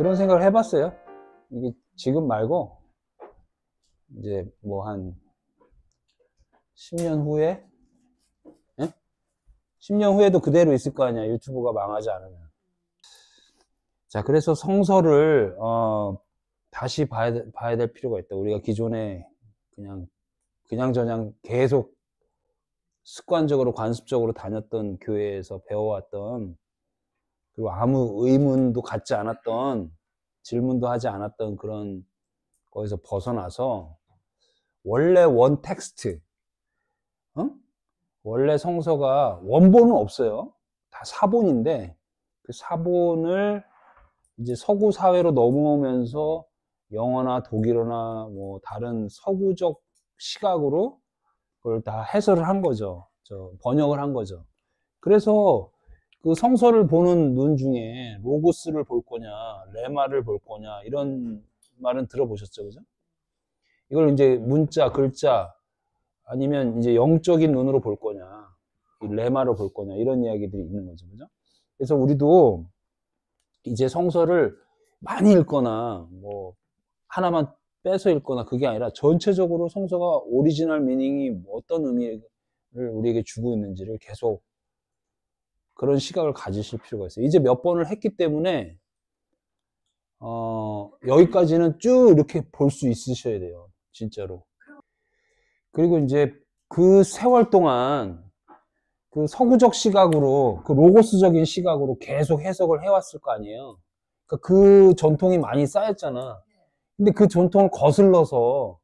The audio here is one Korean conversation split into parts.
그런 생각을 해봤어요. 이게 지금 말고 이제 뭐 한 10년 후에 10년 후에도 그대로 있을 거 아니야, 유튜브가 망하지 않으면. 자, 그래서 성서를 다시 봐야 될 필요가 있다. 우리가 기존에 그냥 계속 습관적으로 관습적으로 다녔던 교회에서 배워왔던, 그리고 아무 의문도 갖지 않았던, 질문도 하지 않았던 그런 거기서 벗어나서 원래 원 텍스트, 원래 성서가 원본은 없어요. 다 사본인데 그 사본을 이제 서구 사회로 넘어오면서 영어나 독일어나 뭐 다른 서구적 시각으로 그걸 다 해설을 한 거죠. 번역을 한 거죠. 그래서 그 성서를 보는 눈 중에 로고스를 볼 거냐, 레마를 볼 거냐, 이런 말은 들어보셨죠, 그죠? 이걸 이제 문자, 글자, 아니면 이제 영적인 눈으로 볼 거냐, 레마로 볼 거냐, 이런 이야기들이 있는 거죠, 그죠? 그래서 우리도 이제 성서를 많이 읽거나, 뭐, 하나만 빼서 읽거나, 그게 아니라 전체적으로 성서가 오리지널 미닝이 어떤 의미를 우리에게 주고 있는지를 계속 그런 시각을 가지실 필요가 있어요. 이제 몇 번을 했기 때문에, 여기까지는 쭉 이렇게 볼 수 있으셔야 돼요. 진짜로. 그리고 이제 그 세월 동안 그 서구적 시각으로, 그 로고스적인 시각으로 계속 해석을 해왔을 거 아니에요. 그러니까 그 전통이 많이 쌓였잖아. 근데 그 전통을 거슬러서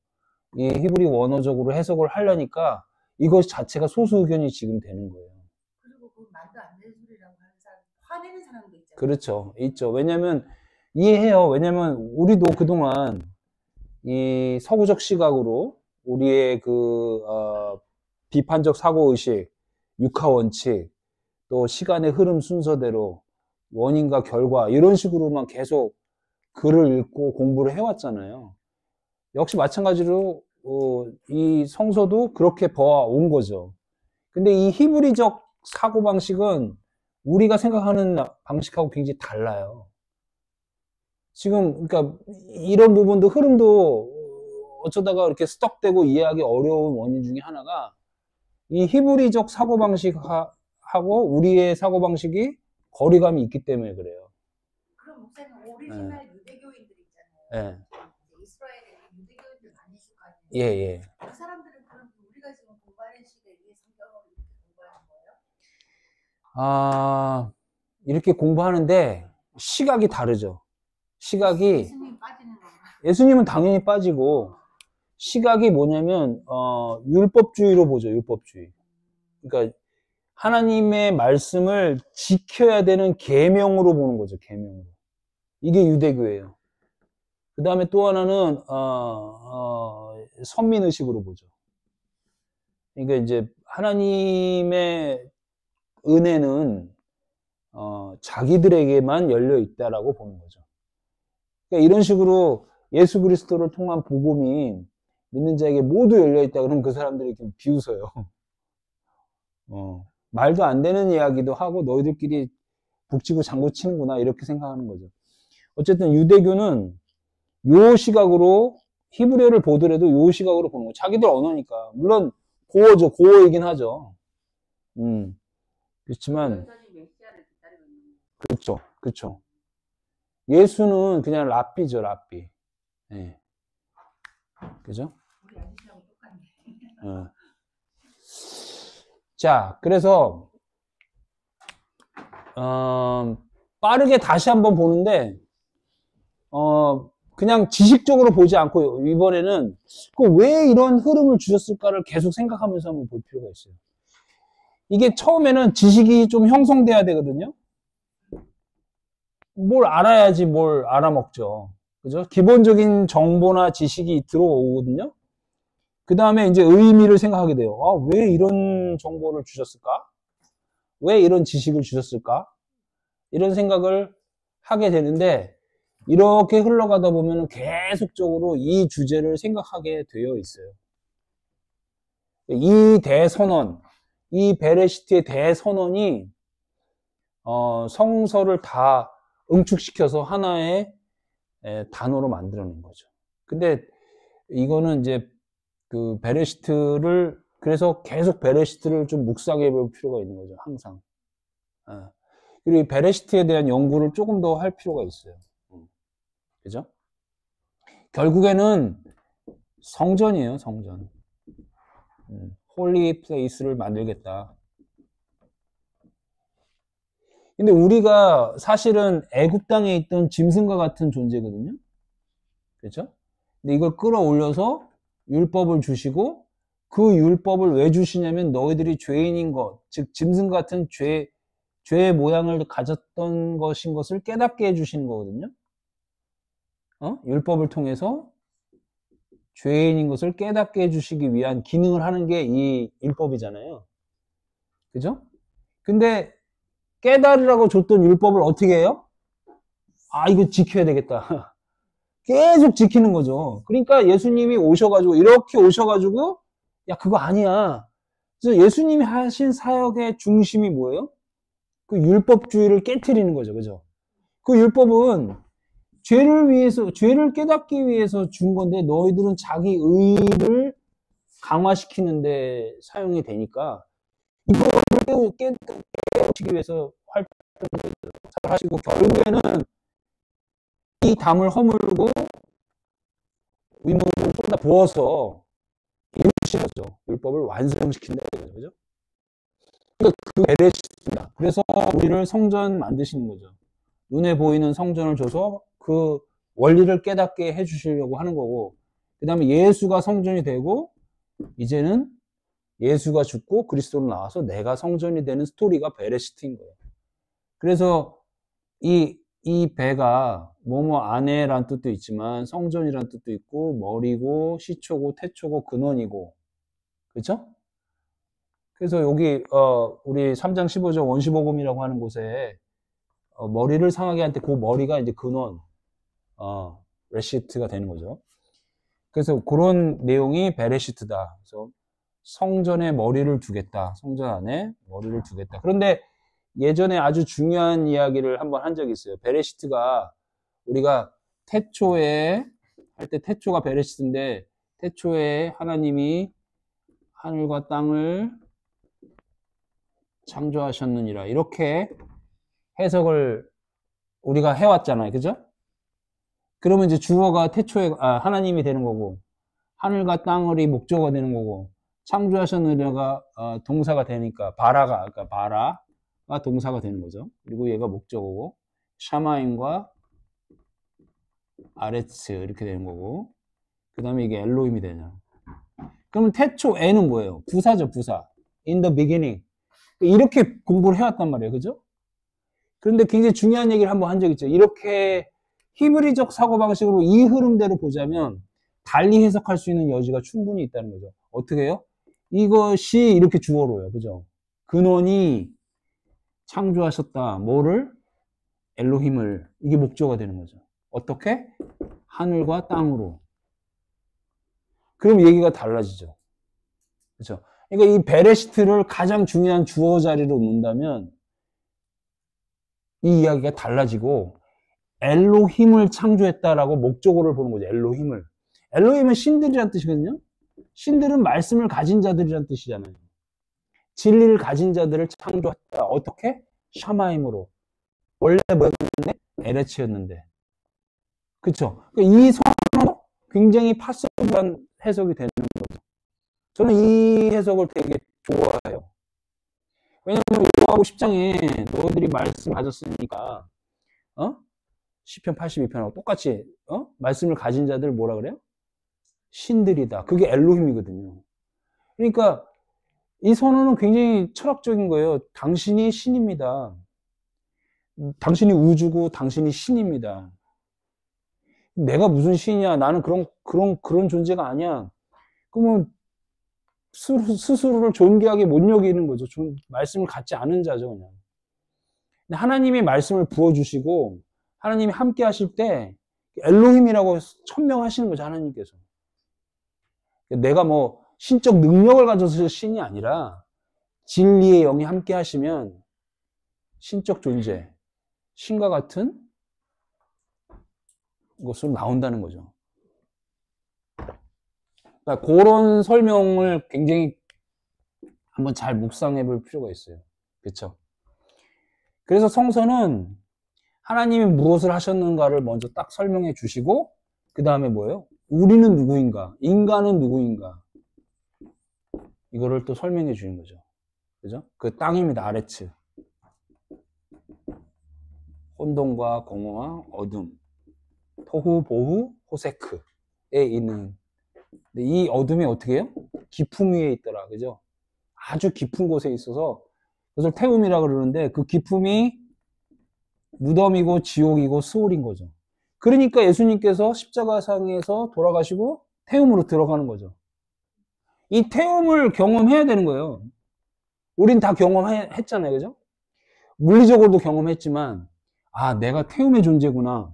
이 히브리 원어적으로 해석을 하려니까 이것 자체가 소수 의견이 지금 되는 거예요. 그리고 그 말도 안 되는 소리라고 하는 사람, 화내는 사람도 있잖아요. 그렇죠. 있죠. 왜냐면 이해해요. 왜냐면 우리도 그동안 이 서구적 시각으로 우리의 비판적 사고의식, 육하원칙, 또 시간의 흐름 순서대로 원인과 결과, 이런 식으로만 계속 글을 읽고 공부를 해왔잖아요. 역시 마찬가지로 이 성서도 그렇게 봐온 거죠. 근데 이 히브리적 사고방식은 우리가 생각하는 방식하고 굉장히 달라요. 지금 그러니까 이런 부분도, 흐름도 어쩌다가 이렇게 스떡되고 이해하기 어려운 원인 중에 하나가 이 히브리적 사고방식하고 우리의 사고방식이 거리감이 있기 때문에 그래요. 그럼 목사님, 오리지널 유대교인들 있잖아요. 이스라엘에 유대교인들 많이 있을 거 아니에요? 예. 그 사람들은 그럼 우리가 지금 공부하는 시대에 성경을 이렇게 공부하는 거예요? 이렇게 공부하는데 시각이 다르죠. 시각이, 예수님 빠지는 건가? 예수님은 당연히 빠지고, 시각이 뭐냐면 율법주의로 보죠. 율법주의. 그러니까 하나님의 말씀을 지켜야 되는 계명으로 보는 거죠. 계명으로. 이게 유대교예요. 그 다음에 또 하나는 선민의식으로 보죠. 그러니까 이제 하나님의 은혜는 자기들에게만 열려 있다라고 보는 거죠. 그러니까 이런 식으로 예수 그리스도를 통한 복음이 믿는 자에게 모두 열려 있다 그러면 그 사람들이 좀 비웃어요. 말도 안 되는 이야기도 하고 너희들끼리 북치고 장구 치는구나, 이렇게 생각하는 거죠. 어쨌든 유대교는 요 시각으로, 히브리어를 보더라도 요 시각으로 보는 거예요. 자기들 언어니까. 물론 고어죠. 고어이긴 하죠. 그렇지만, 그렇죠. 예수는 그냥 랍비죠, 랍비. 예. 그죠? 우리 아저씨하고 똑같네. 자, 그래서 빠르게 다시 한번 보는데 그냥 지식적으로 보지 않고 이번에는 왜 이런 흐름을 주셨을까를 계속 생각하면서 한번 볼 필요가 있어요. 이게 처음에는 지식이 좀 형성돼야 되거든요. 뭘 알아야지 뭘 알아먹죠. 그죠? 기본적인 정보나 지식이 들어오거든요. 그 다음에 이제 의미를 생각하게 돼요. 왜 이런 정보를 주셨을까? 왜 이런 지식을 주셨을까? 이런 생각을 하게 되는데, 이렇게 흘러가다 보면 계속적으로 이 주제를 생각하게 되어 있어요. 이 대선언, 이 베레시트의 대선언이 성서를 다 응축시켜서 하나의 단어로 만들어낸 거죠. 근데 이거는 이제 그 베레시트를 그래서 계속 베레시트를 좀 묵상해 볼 필요가 있는 거죠. 항상. 그리고 이 베레시트에 대한 연구를 조금 더 할 필요가 있어요. 그죠? 결국에는 성전이에요, 성전. 홀리 플레이스를 만들겠다. 근데 우리가 사실은 애굽 땅에 있던 짐승과 같은 존재거든요. 그렇죠? 근데 이걸 끌어올려서 율법을 주시고 그 율법을 왜 주시냐면 너희들이 죄인인 것, 즉 짐승 같은 죄의 모양을 가졌던 것인 것을 깨닫게 해주시는 거거든요. 율법을 통해서 죄인인 것을 깨닫게 해주시기 위한 기능을 하는 게 이 율법이잖아요. 그죠? 근데 깨달으라고 줬던 율법을 어떻게 해요? 아, 이거 지켜야 되겠다. 계속 지키는 거죠. 그러니까 예수님이 오셔가지고, 이렇게 오셔가지고, 야, 그거 아니야. 그래서 예수님이 하신 사역의 중심이 뭐예요? 그 율법주의를 깨트리는 거죠. 그죠? 그 율법은 죄를 깨닫기 위해서 준 건데, 너희들은 자기 의를 강화시키는데 사용이 되니까, 이거를 깨우치기 위해서 활동을 하시고, 결국에는 이 담을 허물고, 의무를 쏟아 부어서 이루시죠. 율법을 완성시킨다. 그죠? 그러니까 그 베레시트입니다. 그래서 우리를 성전 만드시는 거죠. 눈에 보이는 성전을 줘서 그 원리를 깨닫게 해주시려고 하는 거고, 그 다음에 예수가 성전이 되고, 이제는 예수가 죽고 그리스도로 나와서 내가 성전이 되는 스토리가 베레시트인 거예요. 그래서 이 배가 뭐뭐 안에란 뜻도 있지만 성전이란 뜻도 있고 머리고 시초고 태초고 근원이고, 그렇죠? 그래서 여기 우리 3장 15절 원시복음이라고 하는 곳에 머리를 상하게 할 때 그 머리가 이제 근원 레시트가 되는 거죠. 그래서 그런 내용이 베레시트다. 그래서 성전에 머리를 두겠다. 성전 안에 머리를 두겠다. 그런데 예전에 아주 중요한 이야기를 한번 한 적이 있어요. 베레시트가 우리가 태초에 할 때 태초가 베레시트인데 태초에 하나님이 하늘과 땅을 창조하셨느니라 이렇게 해석을 우리가 해왔잖아요. 그죠? 그러면 이제 주어가 태초에 하나님이 되는 거고 하늘과 땅이 목적어가 되는 거고 창조하셨느냐가 동사가 되니까 그러니까 바라가 동사가 되는 거죠. 그리고 얘가 목적어고 샤마임과 아레츠 이렇게 되는 거고 그 다음에 이게 엘로힘이 되냐. 그러면 태초에는 뭐예요? 부사죠, 부사. In the beginning. 이렇게 공부를 해왔단 말이에요. 그죠? 그런데 굉장히 중요한 얘기를 한번 한 적 있죠. 이렇게 히브리적 사고방식으로 이 흐름대로 보자면 달리 해석할 수 있는 여지가 충분히 있다는 거죠. 어떻게 해요? 이것이 이렇게 주어로요. 그죠? 근원이 창조하셨다. 뭐를? 엘로힘을. 이게 목적어가 되는 거죠. 어떻게? 하늘과 땅으로. 그럼 얘기가 달라지죠. 그렇죠? 그러니까 이 베레시트를 가장 중요한 주어 자리로 놓는다면 이 이야기가 달라지고 엘로힘을 창조했다라고 목적어를 보는 거죠. 엘로힘을. 엘로힘은 신들이란 뜻이거든요. 신들은 말씀을 가진 자들이란 뜻이잖아요. 진리를 가진 자들을 창조했다. 어떻게? 샤마임으로. 원래 뭐였는데? 에레츠였는데. 그쵸? 그러니까 이 선언은 굉장히 파서블한 해석이 되는 거죠. 저는 이 해석을 되게 좋아해요. 왜냐면 요하고 10장에 너희들이 말씀 가졌으니까 시편 82편하고 똑같이 말씀을 가진 자들 뭐라 그래요? 신들이다. 그게 엘로힘이거든요. 그러니까 이 선언은 굉장히 철학적인 거예요. 당신이 신입니다. 당신이 우주고 당신이 신입니다. 내가 무슨 신이야? 나는 그런 존재가 아니야. 그러면 스스로를 존귀하게 못 여기는 거죠. 말씀을 갖지 않은 자죠, 그냥. 근데 하나님이 말씀을 부어주시고, 하나님이 함께 하실 때, 엘로힘이라고 천명하시는 거죠, 하나님께서. 내가 뭐, 신적 능력을 가져서 신이 아니라, 진리의 영이 함께 하시면, 신적 존재, 신과 같은 것으로 나온다는 거죠. 그러니까 그런 설명을 굉장히 한번 잘 묵상해 볼 필요가 있어요. 그렇죠? 그래서 성서는 하나님이 무엇을 하셨는가를 먼저 딱 설명해 주시고 그 다음에 뭐예요? 우리는 누구인가? 인간은 누구인가? 이거를 또 설명해 주는 거죠. 그죠? 그 땅입니다. 아레츠. 혼돈과 공허와 어둠. 토후, 보후, 호세크에 있는. 근데 이 어둠이 어떻게 해요? 깊음 위에 있더라. 그죠? 아주 깊은 곳에 있어서 그것을 태움이라 그러는데 그 깊음이 무덤이고 지옥이고 스올인 거죠. 그러니까 예수님께서 십자가상에서 돌아가시고 태움으로 들어가는 거죠. 이 태움을 경험해야 되는 거예요. 우린 다 경험했잖아요. 그죠? 물리적으로도 경험했지만 아, 내가 태움의 존재구나.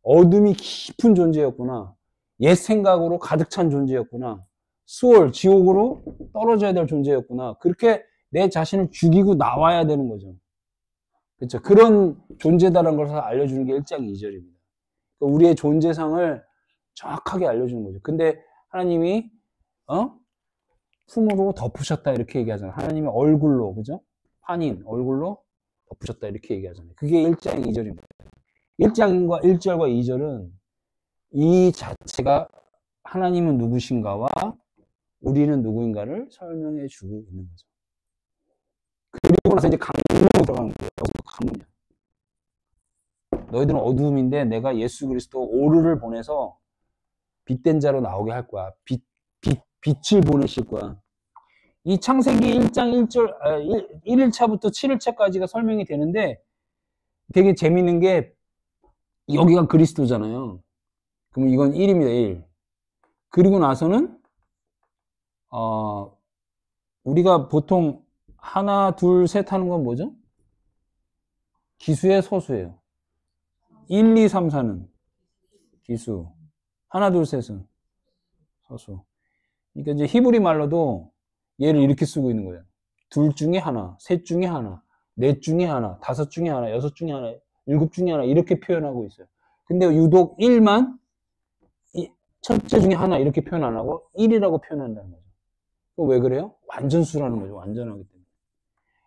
어둠이 깊은 존재였구나. 옛 생각으로 가득 찬 존재였구나. 수월, 지옥으로 떨어져야 될 존재였구나. 그렇게 내 자신을 죽이고 나와야 되는 거죠. 그렇죠? 그런 존재다라는 것을 알려주는 게 1장 2절입니다. 우리의 존재상을 정확하게 알려주는 거죠. 근데 하나님이 품으로 덮으셨다 이렇게 얘기하잖아요. 하나님의 얼굴로, 그죠? 판인 얼굴로 덮으셨다 이렇게 얘기하잖아요. 그게 1장 2절입니다. 1장과 1절과 2절은 이 자체가 하나님은 누구신가와 우리는 누구인가를 설명해 주고 있는 거죠. 그리고 나서 이제 강론으로 들어가는 거예요. 강론이야. 너희들은 어두움인데 내가 예수 그리스도 오르를 보내서 빛된 자로 나오게 할 거야. 빛을 보내실 거야. 이 창세기 1장 1절, 1일차부터 7일차까지가 설명이 되는데 되게 재밌는 게 여기가 그리스도잖아요. 그럼 이건 1입니다, 1. 그리고 나서는, 우리가 보통 하나, 둘, 셋 하는 건 뭐죠? 기수의 서수예요. 1, 2, 3, 4는 기수. 하나, 둘, 셋은 서수. 그러니까 이제 히브리 말로도 얘를 이렇게 쓰고 있는 거예요. 둘 중에 하나, 셋 중에 하나, 넷 중에 하나, 다섯 중에 하나, 여섯 중에 하나, 일곱 중에 하나 이렇게 표현하고 있어요. 근데 유독 1만 첫째 중에 하나 이렇게 표현 안 하고 1이라고 표현한다는 거죠. 왜 그래요? 완전수라는 거죠. 완전하기 때문에.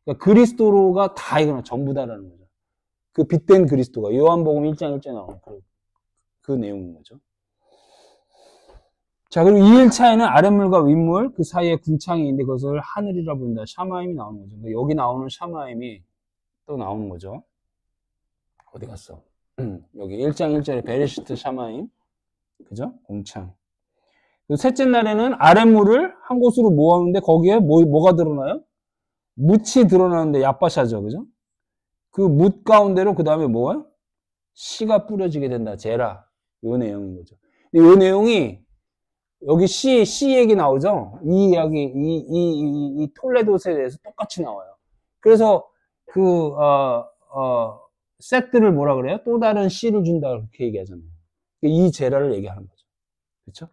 그러니까 그리스도로가 다 이거나 전부 다라는 거죠. 그 빛된 그리스도가 요한복음 1장 1절에 나오는 그 내용인 거죠. 자, 그리고 2일차에는 아랫물과 윗물 그 사이에 궁창이 있는데 그것을 하늘이라 부른다. 샤마임이 나오는 거죠. 여기 나오는 샤마임이 또 나오는 거죠. 어디 갔어? 여기 1장 1절에 베레시트 샤마임. 그죠? 궁창. 셋째 날에는 아랫물을 한 곳으로 모았는데 거기에 뭐가 드러나요? 묻이 드러나는데 야빠샤죠. 그죠? 그 묻 가운데로 그 다음에 뭐예요? 씨가 뿌려지게 된다. 제라. 요 내용인 거죠. 근데 요 내용이 여기 씨 얘기 나오죠? 이 이야기, 이 톨레도스에 대해서 똑같이 나와요. 그래서 셋들을 뭐라 그래요? 또 다른 씨를 준다. 그렇게 얘기하잖아요. 이 제라를 얘기하는 거죠. 그렇죠?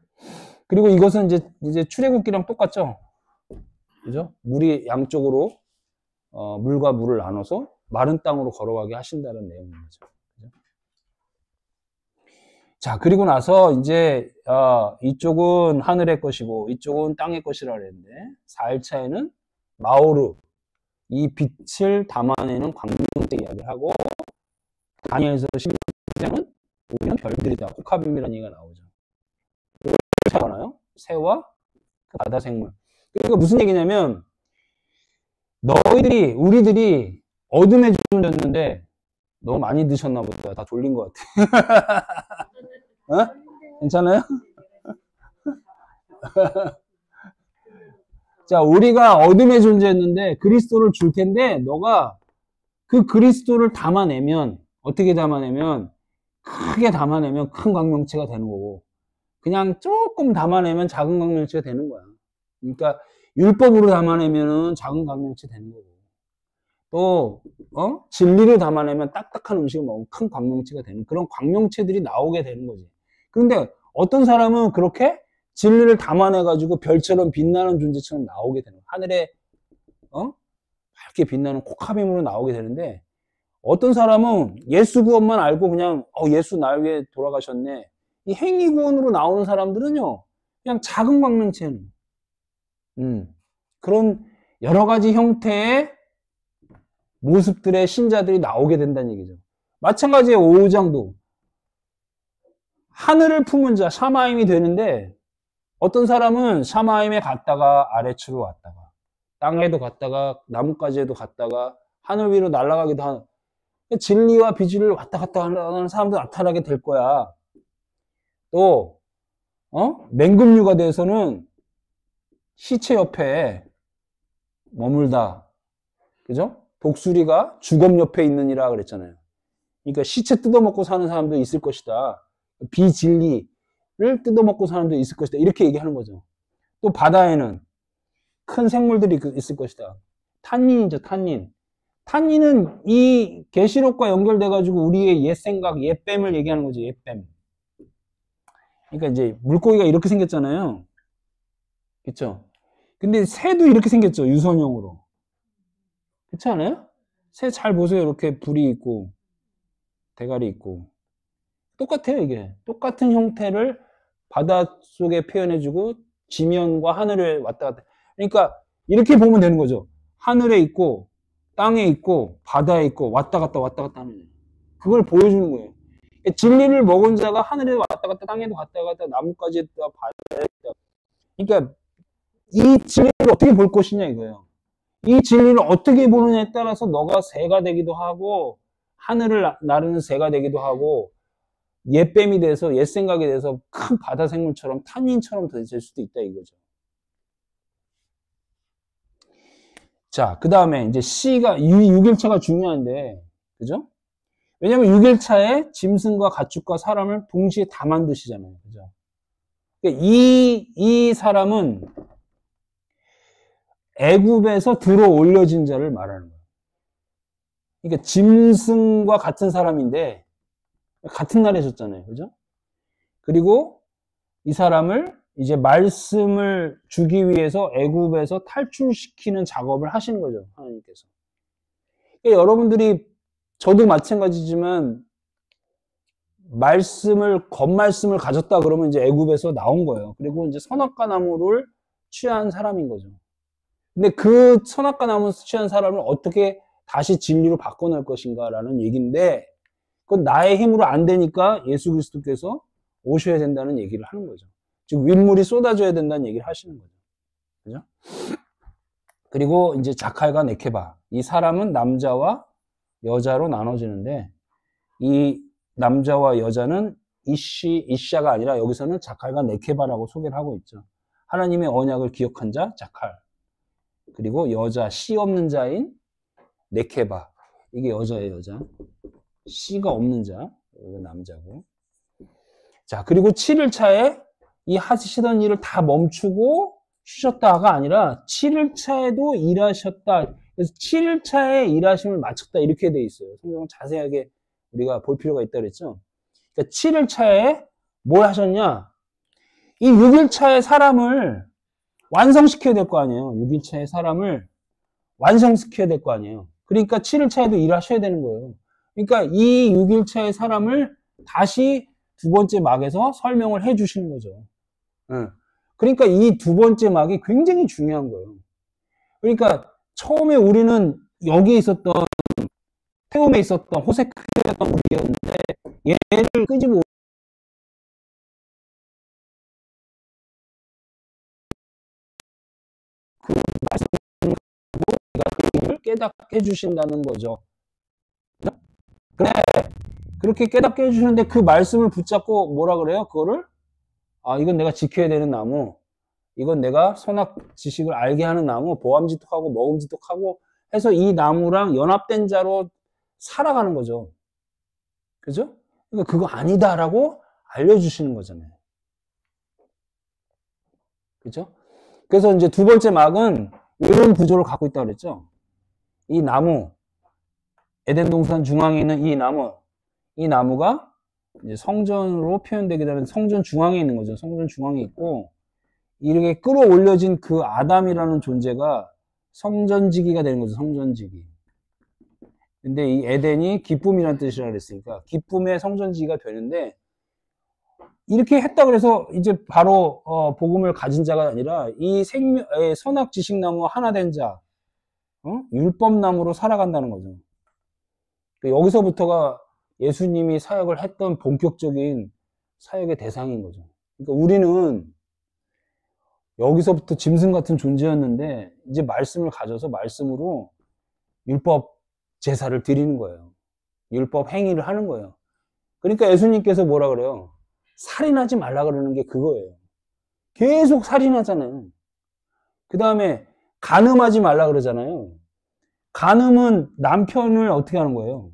그리고 이것은 이제 출애굽기랑 똑같죠? 그죠? 물이 양쪽으로, 물과 물을 나눠서 마른 땅으로 걸어가게 하신다는 내용인 거죠. 그죠? 자, 그리고 나서 이제, 이쪽은 하늘의 것이고, 이쪽은 땅의 것이라 그랬는데, 4일차에는 마오르, 이 빛을 담아내는 광명대 이야기를 하고, 다니엘서 11장은 우리는 별들이다. 코카빔이라는 얘기가 나오죠. 그리고 나요? 새와 그 바다 생물. 그러니까 무슨 얘기냐면, 우리들이 어둠에 젖었는데, 너무 많이 드셨나 보다. 다 졸린 것 같아. 어? 괜찮아요? 자, 우리가 어둠에 존재했는데 그리스도를 줄 텐데 너가 그 그리스도를 담아내면 어떻게 담아내면 크게 담아내면 큰 광명체가 되는 거고 그냥 조금 담아내면 작은 광명체가 되는 거야. 그러니까 율법으로 담아내면 작은 광명체 되는 거고 또 진리를 담아내면 딱딱한 음식을 먹으면 큰 광명체가 되는 그런 광명체들이 나오게 되는 거지. 그런데 어떤 사람은 그렇게 진리를 담아내가지고 별처럼 빛나는 존재처럼 나오게 되는 거야. 하늘에 밝게 빛나는 코카빔으로 나오게 되는데 어떤 사람은 예수 구원만 알고 그냥 예수 날 위해 돌아가셨네. 이 행위 구원으로 나오는 사람들은요. 그냥 작은 광명체는 그런 여러 가지 형태의 모습들의 신자들이 나오게 된다는 얘기죠. 마찬가지로 5장도 하늘을 품은 자 샤마임이 되는데 어떤 사람은 샤마임에 갔다가 아래추로 왔다가 땅에도 갔다가 나뭇가지에도 갔다가 하늘 위로 날아가기도 하는 진리와 비진리를 왔다 갔다 하는 사람도 나타나게 될 거야. 또 맹금류가 돼서는 시체 옆에 머물다. 그죠? 독수리가 주검 옆에 있느니라 그랬잖아요. 그러니까 시체 뜯어먹고 사는 사람도 있을 것이다. 비진리를 뜯어먹고 사는 사람도 있을 것이다. 이렇게 얘기하는 거죠. 또 바다에는 큰 생물들이 있을 것이다. 탄닌이죠, 탄닌. 탄닌은 이 계시록과 연결돼 가지고 우리의 옛 생각, 옛뱀을 얘기하는 거죠. 옛뱀. 그러니까 이제 물고기가 이렇게 생겼잖아요. 그렇죠? 근데 새도 이렇게 생겼죠. 유선형으로. 그렇지 않아요? 새 잘 보세요. 이렇게 불이 있고 대가리 있고 똑같아요. 이게 똑같은 형태를 바닷속에 표현해주고 지면과 하늘에 왔다 갔다. 그러니까 이렇게 보면 되는 거죠. 하늘에 있고 땅에 있고 바다에 있고 왔다 갔다 하는 거예요. 그걸 보여주는 거예요. 진리를 먹은 자가 하늘에 왔다 갔다 땅에도 왔다 갔다 나뭇가지에 있다 바다에 있다. 그러니까 이 진리를 어떻게 볼 것이냐 이거예요. 이 진리를 어떻게 보느냐에 따라서 너가 새가 되기도 하고 하늘을 나르는 새가 되기도 하고 옛뱀이 돼서 옛 생각이 돼서 큰 바다 생물처럼 탄닌처럼 될 수도 있다 이거죠. 자, 그 다음에 이제 C가 6일차가 중요한데, 그죠? 왜냐면 6일차에 짐승과 가축과 사람을 동시에 다 만드시잖아요. 그죠? 이 사람은 애굽에서 들어 올려진 자를 말하는 거예요. 그러니까 짐승과 같은 사람인데 같은 날에 졌잖아요. 그죠? 그리고 이 사람을 이제 말씀을 주기 위해서 애굽에서 탈출시키는 작업을 하시는 거죠. 하나님께서. 그러니까 여러분들이 저도 마찬가지지만 겉말씀을 가졌다 그러면 이제 애굽에서 나온 거예요. 그리고 이제 선악과 나무를 취한 사람인 거죠. 근데 그 선악과 나무 취한 사람을 어떻게 다시 진리로 바꿔낼 것인가라는 얘기인데 그건 나의 힘으로 안 되니까 예수 그리스도께서 오셔야 된다는 얘기를 하는 거죠. 즉 윗물이 쏟아져야 된다는 얘기를 하시는 거죠. 그죠? 그리고 이제 자칼과 네케바. 이 사람은 남자와 여자로 나눠지는데 이 남자와 여자는 이샤가 아니라 여기서는 자칼과 네케바라고 소개를 하고 있죠. 하나님의 언약을 기억한 자 자칼. 그리고 여자 씨 없는 자인 네케바. 이게 여자예요, 여자. 씨가 없는 자. 이거 남자고. 자, 그리고 7일차에 이 하시던 일을 다 멈추고 쉬셨다가 아니라 7일차에도 일하셨다. 그래서 7일차에 일하심을 마쳤다. 이렇게 돼 있어요. 성경은 자세하게 우리가 볼 필요가 있다 그랬죠. 그러니까 7일차에 뭘 하셨냐? 이 6일차의 사람을 완성시켜야 될 거 아니에요. 6일차의 사람을 완성시켜야 될 거 아니에요. 그러니까 7일차에도 일하셔야 되는 거예요. 그러니까 이 6일차의 사람을 다시 두 번째 막에서 설명을 해 주시는 거죠. 그러니까 이 두 번째 막이 굉장히 중요한 거예요. 그러니까 처음에 우리는 여기에 있었던 태움에 있었던 호세크였던 우리였는데 얘를 끄집어 그 말씀을 깨닫게 해주신다는 거죠. 그래, 그렇게 깨닫게 해주시는데 그 말씀을 붙잡고 뭐라 그래요? 그거를 이건 내가 지켜야 되는 나무, 이건 내가 선악 지식을 알게 하는 나무, 보암지독하고 먹음지독하고 해서 이 나무랑 연합된 자로 살아가는 거죠. 그죠? 그러니까 그거 아니다라고 알려주시는 거잖아요. 그죠? 그래서 이제 두 번째 막은 이런 구조를 갖고 있다고 그랬죠. 이 나무, 에덴 동산 중앙에 있는 이 나무가 이제 성전으로 표현되게 되는 성전 중앙에 있는 거죠. 성전 중앙에 있고, 이렇게 끌어올려진 그 아담이라는 존재가 성전지기가 되는 거죠. 성전지기. 근데 이 에덴이 기쁨이란 뜻이라 그랬으니까 기쁨의 성전지기가 되는데 이렇게 했다 그래서 이제 바로 복음을 가진 자가 아니라 이 선악 지식나무 하나 된 자, 율법나무로 살아간다는 거죠. 여기서부터가 예수님이 사역을 했던 본격적인 사역의 대상인 거죠. 그러니까 우리는 여기서부터 짐승 같은 존재였는데 이제 말씀을 가져서 말씀으로 율법 제사를 드리는 거예요. 율법 행위를 하는 거예요. 그러니까 예수님께서 뭐라 그래요? 살인하지 말라 그러는 게 그거예요. 계속 살인하잖아요. 그 다음에 간음하지 말라 그러잖아요. 간음은 남편을 어떻게 하는 거예요?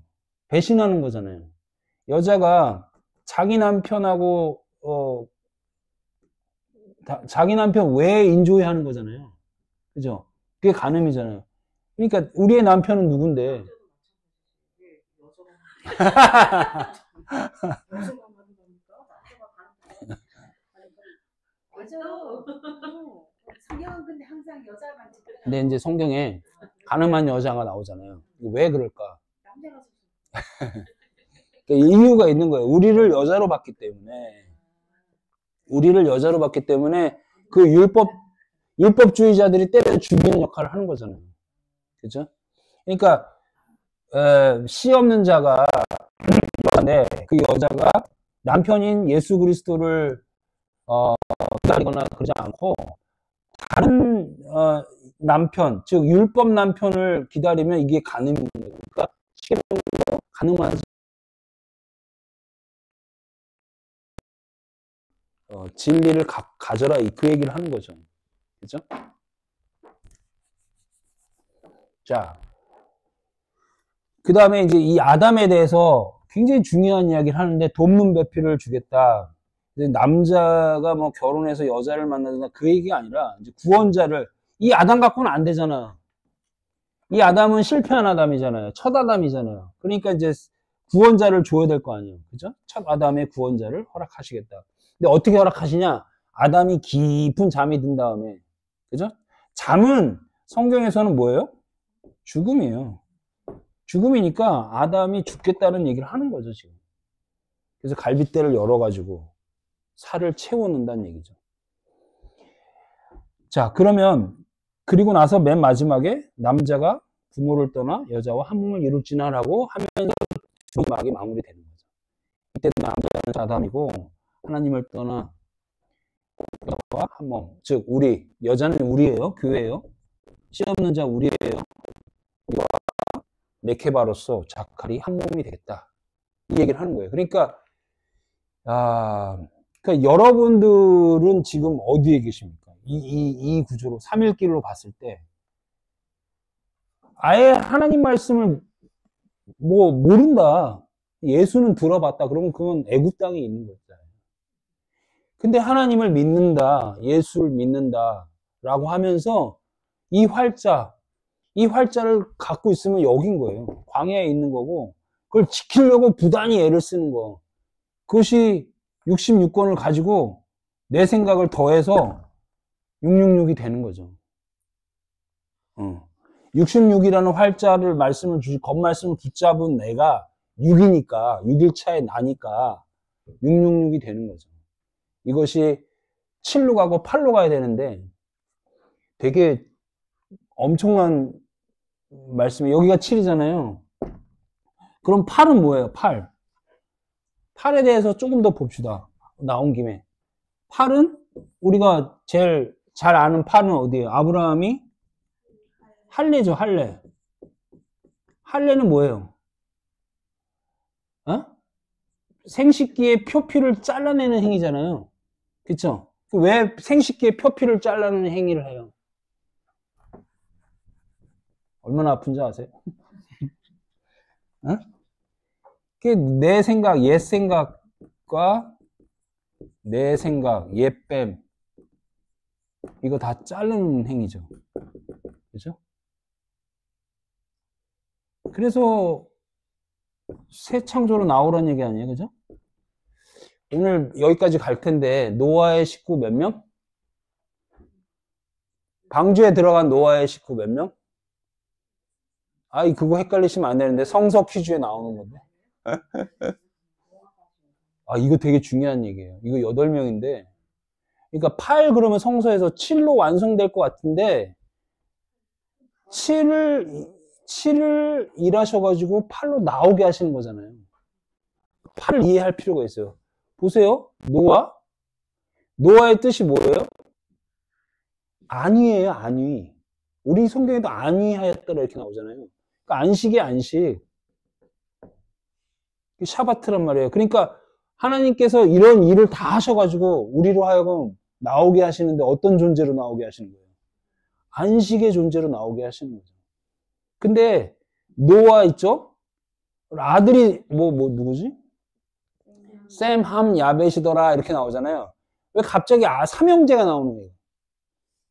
배신하는 거잖아요. 여자가 자기 남편하고 자기 남편 외에 인조해 하는 거잖아요. 그죠? 그게 간음이잖아요. 그러니까 우리의 남편은 누군데? 성경은 근데 항상 여자만 근데 이제 성경에 가늠한 여자가 나오잖아요. 왜 그럴까? 이유가 있는 거예요. 우리를 여자로 봤기 때문에. 우리를 여자로 봤기 때문에 그 율법주의자들이 때려 죽이는 역할을 하는 거잖아요. 그죠? 그러니까 씨 없는 자가 그 여자가 남편인 예수 그리스도를 기다리거나 그러지 않고 다른 남편, 즉 율법 남편을 기다리면 이게 간음인 거예요. 그러니까 가늠한 진리를 가져라 그 얘기를 하는 거죠. 그죠? 자, 그 다음에 이제 이 아담에 대해서 굉장히 중요한 이야기를 하는데 돕는 배필을 주겠다. 남자가 뭐 결혼해서 여자를 만나거나 그 얘기가 아니라 이제 구원자를 이 아담 갖고는 안 되잖아. 이 아담은 실패한 아담이잖아요. 첫 아담이잖아요. 그러니까 이제 구원자를 줘야 될 거 아니에요. 그죠? 첫 아담의 구원자를 허락하시겠다. 근데 어떻게 허락하시냐? 아담이 깊은 잠이 든 다음에, 그죠? 잠은 성경에서는 뭐예요? 죽음이에요. 죽음이니까 아담이 죽겠다는 얘기를 하는 거죠, 지금. 그래서 갈빗대를 열어가지고 살을 채워놓는다는 얘기죠. 자, 그러면 그리고 나서 맨 마지막에 남자가 부모를 떠나 여자와 한 몸을 이룰지나라고 하면서 마지막이 마무리되는 거죠. 이때 남자는 아담이고 하나님을 떠나 여자와 한 몸, 즉 우리, 여자는 우리예요, 교회예요. 씨 없는 자 우리예요. 우리와 메케바로서 자칼이 한 몸이 되겠다. 이 얘기를 하는 거예요. 그러니까 여러분들은 지금 어디에 계십니까? 이 구조로, 삼일길로 봤을 때, 아예 하나님 말씀을 모른다. 예수는 들어봤다. 그러면 그건 애굽 땅에 있는 거잖아요. 근데 하나님을 믿는다. 예수를 믿는다. 라고 하면서 이 활자를 갖고 있으면 여긴 거예요. 광야에 있는 거고, 그걸 지키려고 부단히 애를 쓰는 거. 그것이 66권을 가지고 내 생각을 더해서 666이 되는 거죠. 66이라는 활자를 겉말씀을 붙잡은 내가 6이니까, 6일차에 나니까 666이 되는 거죠. 이것이 7로 가고 8로 가야 되는데 되게 엄청난 말씀이, 여기가 7이잖아요. 그럼 8은 뭐예요? 8. 8에 대해서 조금 더 봅시다. 나온 김에. 8은 우리가 제일 잘 아는 8은 어디예요? 아브라함이 할례죠, 할례. 할례는 뭐예요? 생식기의 표피를 잘라내는 행위잖아요. 그쵸? 왜 생식기의 표피를 잘라내는 행위를 해요? 얼마나 아픈지 아세요? 내 생각, 옛 생각과 내 생각, 옛뱀, 이거 다 자르는 행위죠. 그죠? 그래서 새 창조로 나오라는 얘기 아니에요? 그죠? 오늘 여기까지 갈 텐데, 노아의 식구 몇 명? 방주에 들어간 노아의 식구 몇 명? 아이, 그거 헷갈리시면 안 되는데, 성서 퀴즈에 나오는 건데. 아, 이거 되게 중요한 얘기예요. 이거 8명인데. 그러니까 8 그러면 성서에서 7로 완성될 것 같은데, 7을 일하셔가지고 8로 나오게 하시는 거잖아요. 8을 이해할 필요가 있어요. 보세요. 노아의 뜻이 뭐예요? 안위예요, 안위. 우리 성경에도 안위하였더라 이렇게 나오잖아요. 그러니까 안식이 안식. 샤바트란 말이에요. 그러니까 하나님께서 이런 일을 다 하셔가지고 우리로 하여금 나오게 하시는데 어떤 존재로 나오게 하시는 거예요? 안식의 존재로 나오게 하시는 거죠. 근데 노아 있죠? 아들이 누구지? 셈, 함, 야벳이더라 이렇게 나오잖아요. 왜 갑자기 삼형제가 나오는 거예요?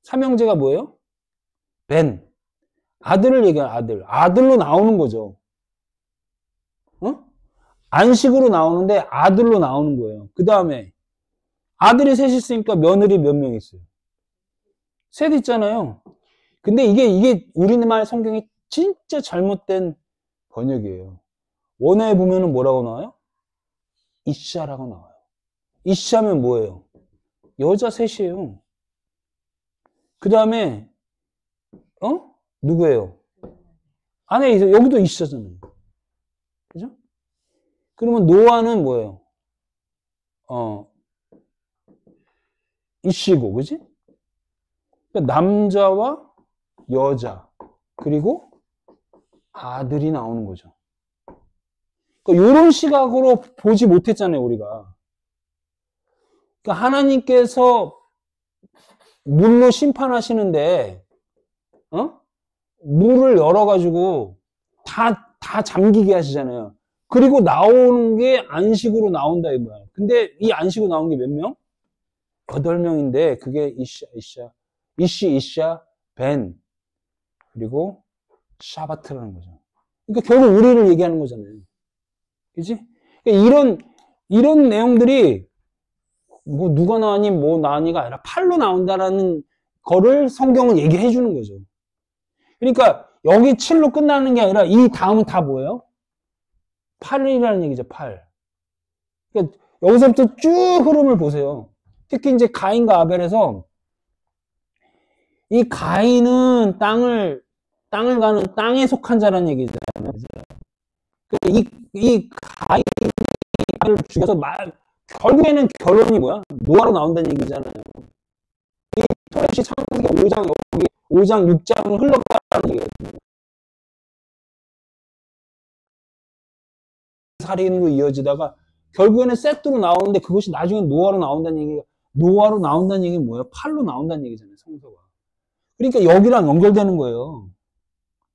삼형제가 뭐예요? 벤. 아들을 얘기하는 아들로 나오는 거죠. 어? 안식으로 나오는데 아들로 나오는 거예요. 그 다음에 아들이 셋 있으니까 며느리 몇 명 있어요? 셋 있잖아요. 근데 이게 우리말 성경이 진짜 잘못된 번역이에요. 원어에 보면은 뭐라고 나와요? 이샤라고 나와요. 이샤면 뭐예요? 여자 셋이에요. 그 다음에 누구예요? 안에 여기도 이샤잖아요. 그죠? 그러면 노아는 뭐예요? 이씨고, 그지? 그러니까 남자와 여자, 그리고 아들이 나오는 거죠. 그러니까 이런 시각으로 보지 못했잖아요, 우리가. 그러니까 하나님께서 물로 심판하시는데, 물을 열어가지고 다 잠기게 하시잖아요. 그리고 나오는 게 안식으로 나온다, 이거야. 근데 이 안식으로 나온 게 몇 명? 8명인데, 그게 이샤, 벤, 그리고 샤바트라는 거죠. 그러니까 결국 우리를 얘기하는 거잖아요. 그지? 그러니까 이런 내용들이 누가 나니, 나니가 아니라 팔로 나온다라는 거를 성경은 얘기해 주는 거죠. 그러니까 여기 7로 끝나는 게 아니라 이 다음은 다 뭐예요? 8이라는 얘기죠, 8. 그러니까 여기서부터 쭉 흐름을 보세요. 특히 이제 가인과 아벨에서 이 가인은 땅을 가는 땅에 속한 자라는 얘기잖아요. 이 가인을 죽여서 결국에는 결론이 뭐야? 노아로 나온다는 얘기잖아요. 이 토레시 창세기 5장 6장을 흘러가는 얘기거든요. 살인으로 이어지다가 결국에는 셋으로 나오는데 그것이 나중에 노아로 나온다는 얘기가 뭐예요? 8로 나온다는 얘기잖아요, 성서가. 그러니까 여기랑 연결되는 거예요.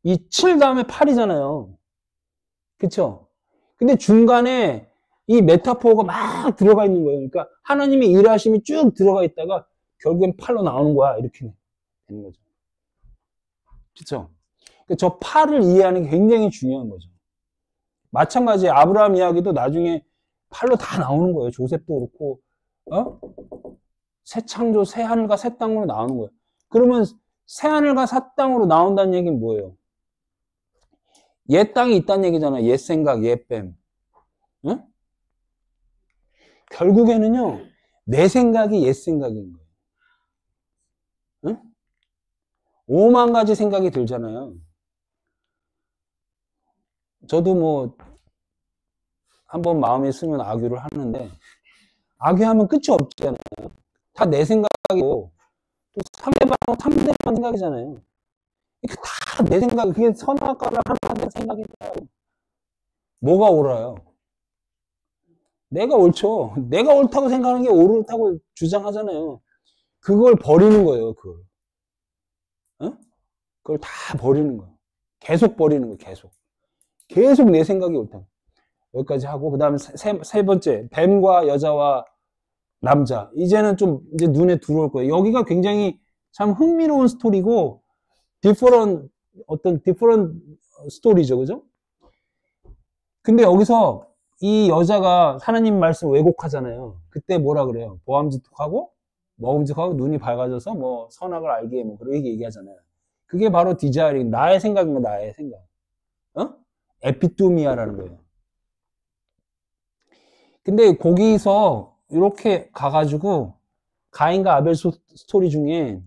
이 7 다음에 8이잖아요. 그쵸? 근데 중간에 이 메타포가 막 들어가 있는 거예요. 그러니까 하나님의 일하심이 쭉 들어가 있다가 결국엔 8로 나오는 거야. 이렇게 되는 거죠. 그쵸? 그러니까 저 8을 이해하는 게 굉장히 중요한 거죠. 마찬가지 아브라함 이야기도 나중에 8로 다 나오는 거예요. 조셉도 그렇고, 새 창조, 새 하늘과 새 땅으로 나오는 거예요. 그러면 새 하늘과 새 땅으로 나온다는 얘기는 뭐예요? 옛 땅이 있다는 얘기잖아요. 옛 생각, 옛 뱀. 응? 결국에는요, 내 생각이 옛 생각인 거예요. 응? 5만 가지 생각이 들잖아요. 저도 한번 마음에 쓰면 악유를 하는데, 악유하면 끝이 없잖아요. 다 내 생각이고, 또 상대방 생각이잖아요. 다 내 생각, 그게 선악과를 하나의 생각이더라고. 뭐가 옳아요? 내가 옳죠. 내가 옳다고 생각하는 게 옳다고 주장하잖아요. 그걸 버리는 거예요, 그걸. 그걸 다 버리는 거예요. 계속 버리는 거예요, 계속. 계속 내 생각이 옳다. 여기까지 하고, 그 다음에 세 번째, 뱀과 여자와 남자. 이제는 좀 이제 눈에 들어올 거예요. 여기가 굉장히 참 흥미로운 스토리고, 디퍼런 스토리죠, 그죠? 근데 여기서 이 여자가 하나님 말씀 왜곡하잖아요. 그때 뭐라 그래요? 보암직하고 먹음직하고 눈이 밝아져서 선악을 알게 그렇게 얘기하잖아요. 그게 바로 디자이닝, 나의 생각입니다, 나의 생각. 에피투미아라는 거예요. 근데 거기서 이렇게 가가지고 가인과 아벨 스토리 중에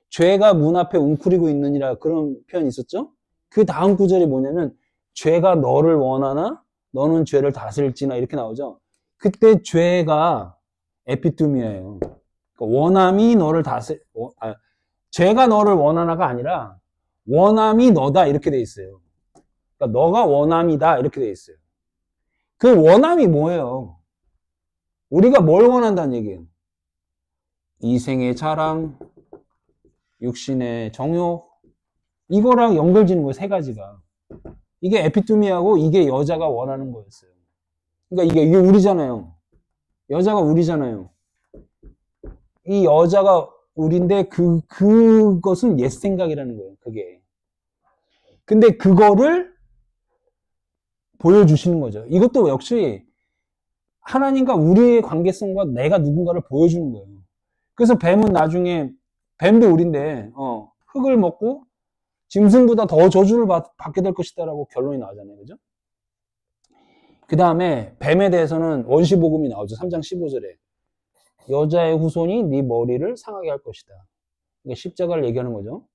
죄가 문 앞에 웅크리고 있느니라 그런 표현이 있었죠? 그 다음 구절이 뭐냐면 죄가 너를 원하나 너는 죄를 다스릴지나 이렇게 나오죠? 그때 죄가 에피투미아예요. 그러니까 원함이 너를 죄가 너를 원하나가 아니라 원함이 너다 이렇게 돼 있어요. 그러니까 너가 원함이다 이렇게 돼 있어요. 그 원함이 뭐예요? 우리가 뭘 원한다는 얘기예요? 이생의 자랑, 육신의 정욕, 이거랑 연결지는 거예요, 세 가지가. 이게 에피투미하고 이게 여자가 원하는 거였어요. 그러니까 이게 우리잖아요. 여자가 우리잖아요. 이 여자가 우리인데 그것은 옛 생각이라는 거예요, 그게. 근데 그거를 보여주시는 거죠. 이것도 역시 하나님과 우리의 관계성과 내가 누군가를 보여주는 거예요. 그래서 뱀은 나중에, 뱀도 우리인데, 흙을 먹고 짐승보다 더 저주를 받게 될 것이다라고 결론이 나오잖아요. 그죠? 그 다음에 뱀에 대해서는 원시복음이 나오죠. 3장 15절에. 여자의 후손이 네 머리를 상하게 할 것이다. 이게 십자가를 얘기하는 거죠.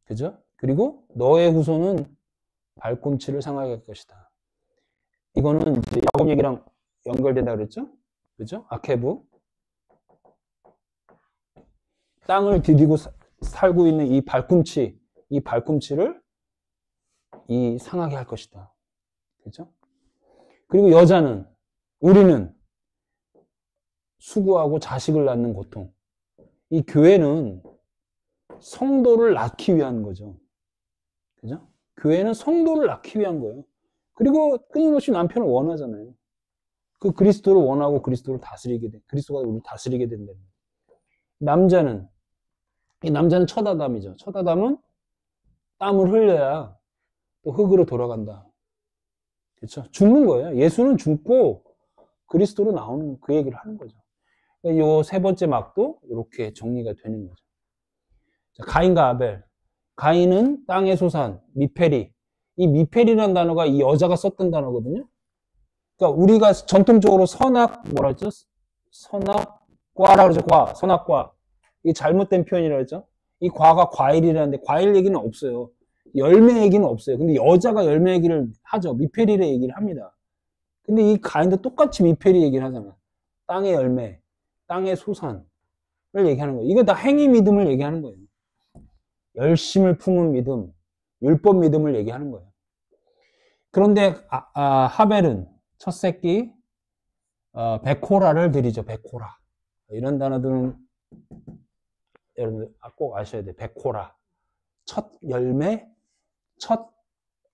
그죠? 그리고 너의 후손은 발꿈치를 상하게 할 것이다. 이거는 이제 야곱 얘기랑 연결된다 그랬죠? 그죠? 아케브. 땅을 디디고 살고 있는 이 발꿈치를 상하게 할 것이다. 그죠? 그리고 여자는, 우리는 수고하고 자식을 낳는 고통. 이 교회는 성도를 낳기 위한 거죠. 그죠? 교회는 성도를 낳기 위한 거예요. 그리고 끊임없이 남편을 원하잖아요. 그 그리스도를 원하고 그리스도를 다스리게 돼. 그리스도가 우리를 다스리게 된다. 남자는, 이 남자는 첫 아담이죠. 첫 아담은 땀을 흘려야 또 흙으로 돌아간다. 그렇죠? 죽는 거예요. 예수는 죽고 그리스도로 나오는 그 얘기를 하는 거죠. 요 세 번째 막도 이렇게 정리가 되는 거죠. 자, 가인과 아벨. 가인은 땅의 소산, 미페리. 이 미페리라는 단어가 이 여자가 썼던 단어거든요. 그러니까 우리가 전통적으로 뭐라 했죠? 선악과라 그러죠. 선악과. 이게 잘못된 표현이라 했죠. 이 과가 과일이라는데 과일 얘기는 없어요. 열매 얘기는 없어요. 근데 여자가 열매 얘기를 하죠. 미페리의 얘기를 합니다. 근데 이 가인도 똑같이 미페리 얘기를 하잖아. 땅의 열매, 땅의 소산을 얘기하는 거예요. 이거 다 행위 믿음을 얘기하는 거예요. 열심을 품은 믿음, 율법 믿음을 얘기하는 거예요. 그런데 하벨은 첫 새끼 베코라를 드리죠. 베코라. 이런 단어들은 여러분들 꼭 아셔야 돼요. 베코라. 첫 열매, 첫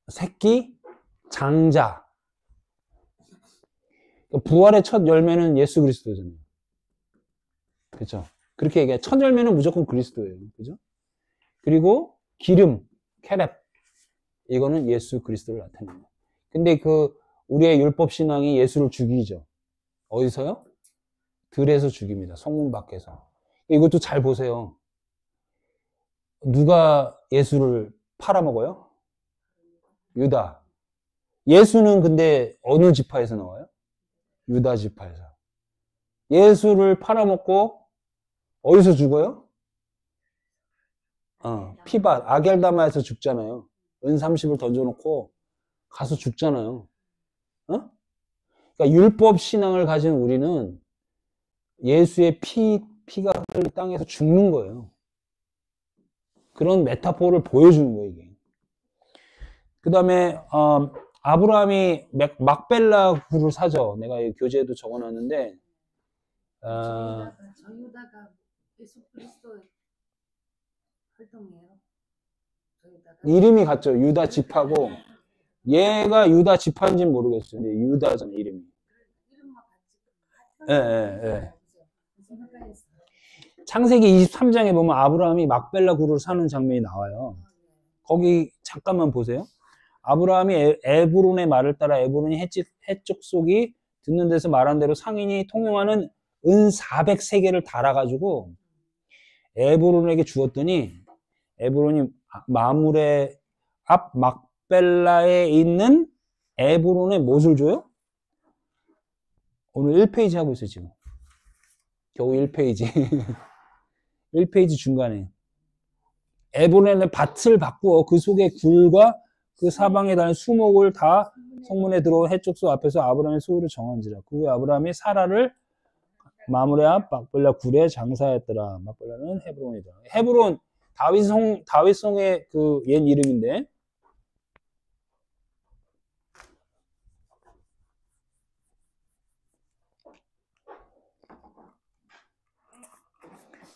새끼, 장자. 부활의 첫 열매는 예수 그리스도잖아요. 그렇죠? 그렇게 얘기해요. 첫 열매는 무조건 그리스도예요. 그죠? 그리고 기름, 케렙. 이거는 예수 그리스도를 나타냅니다. 근데 우리의 율법 신앙이 예수를 죽이죠. 어디서요? 들에서 죽입니다. 성문 밖에서. 이것도 잘 보세요. 누가 예수를 팔아먹어요? 유다. 예수는 근데 어느 지파에서 나와요? 유다 지파에서. 예수를 팔아먹고 어디서 죽어요? 피밭, 아겔다마에서 죽잖아요. 은 30을 던져놓고 가서 죽잖아요. 그러니까 율법 신앙을 가진 우리는 예수의 피가 흘린 땅에서 죽는 거예요. 그런 메타포를 보여주는 거예요, 이게. 그 다음에, 아브라함이 막벨라 굴을 사죠. 내가 이 교재에도 적어놨는데, 저 유다가 예수 그리스도 활동이에요. 이름이 같죠. 유다 지파고, 얘가 유다 지파인지는 모르겠어요. 근데 유다잖아요, 이름이. 예. 창세기 23장에 보면 아브라함이 막벨라 굴을 사는 장면이 나와요. 거기 잠깐만 보세요. 아브라함이 에브론의 말을 따라 에브론이 해쪽 속이 듣는 데서 말한 대로 상인이 통용하는 은 400세겔을 달아가지고 에브론에게 주었더니 에브론이 마물의 앞 막벨라에 있는 에브론에 무엇을 줘요? 오늘 1페이지 하고 있어요, 지금. 겨우 1페이지. 1페이지 중간에. 에브론의 밭을 바꾸어 그 속에 굴과 그 사방에 다른 수목을 다 성문에 들어온 해족소 앞에서 아브라함의 소유를 정한지라. 그 후에 아브라함이 사라를 마므레 앞 막벨라 굴에 장사했더라. 막벨라는 헤브론이더라. 헤브론 다윗성의 그 옛 이름인데,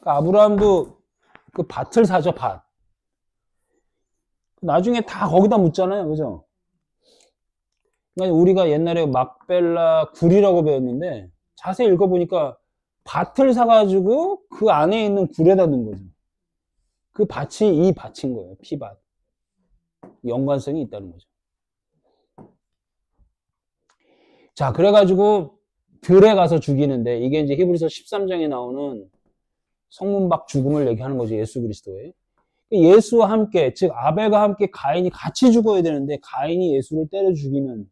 그러니까 아브라함도 그 밭을 사죠, 밭. 나중에 다 거기다 묻잖아요, 그죠? 그러니까 우리가 옛날에 막벨라 굴이라고 배웠는데 자세히 읽어보니까 밭을 사가지고 그 안에 있는 굴에다 넣은 거죠. 그 밭이 이 밭인 거예요, 피밭. 연관성이 있다는 거죠. 자, 그래가지고 들에 가서 죽이는데, 이게 이제 히브리서 13장에 나오는 성문 밖 죽음을 얘기하는 거죠, 예수 그리스도의. 예수와 함께, 즉 아벨과 함께 가인이 같이 죽어야 되는데 가인이 예수를 때려 죽이는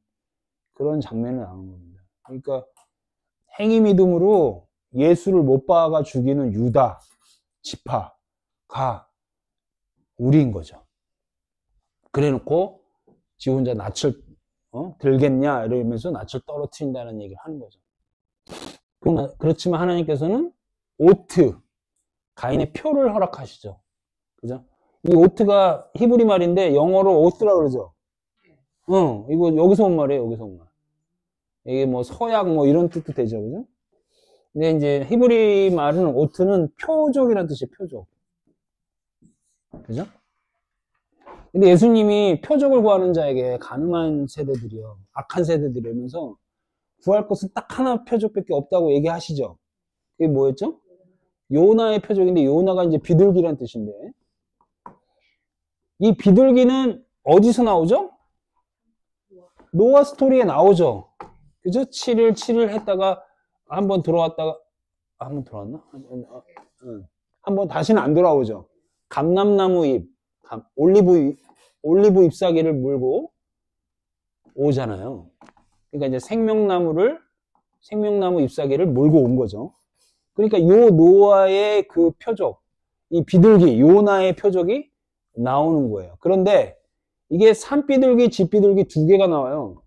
그런 장면을 나오는 겁니다. 그러니까 행위 믿음으로 예수를 못 박아 죽이는 유다 지파가 우리인 거죠. 그래놓고 지 혼자 낯을 들겠냐 이러면서 낯을 떨어뜨린다는 얘기를 하는 거죠. 그렇지만 하나님께서는 오트, 가인의 표를 허락하시죠. 그죠? 이 오트가 히브리 말인데 영어로 오트라 그러죠. 이거 여기서 온 말이에요, 여기서 온 말. 이게 뭐 서약 뭐 이런 뜻도 되죠, 그죠? 근데 이제 히브리 말은 오트는 표적이라는 뜻이에요, 표적. 그죠? 근데 예수님이 표적을 구하는 자에게 가늠한 세대들이요, 악한 세대들이면서 구할 것은 딱 하나 표적밖에 없다고 얘기하시죠. 그게 뭐였죠? 요나의 표적인데, 요나가 이제 비둘기란 뜻인데, 이 비둘기는 어디서 나오죠? 노아 스토리에 나오죠. 그죠? 7일 했다가 한번 들어왔다가, 한번 들어왔나? 한번 다시는 안 돌아오죠. 감람나무 잎, 올리브 잎사귀를 물고 오잖아요. 그러니까 이제 생명나무 잎사귀를 몰고 온 거죠. 그러니까 요 노아의 그 표적, 이 비둘기, 요나의 표적이 나오는 거예요. 그런데 이게 산비둘기, 집비둘기 두 개가 나와요.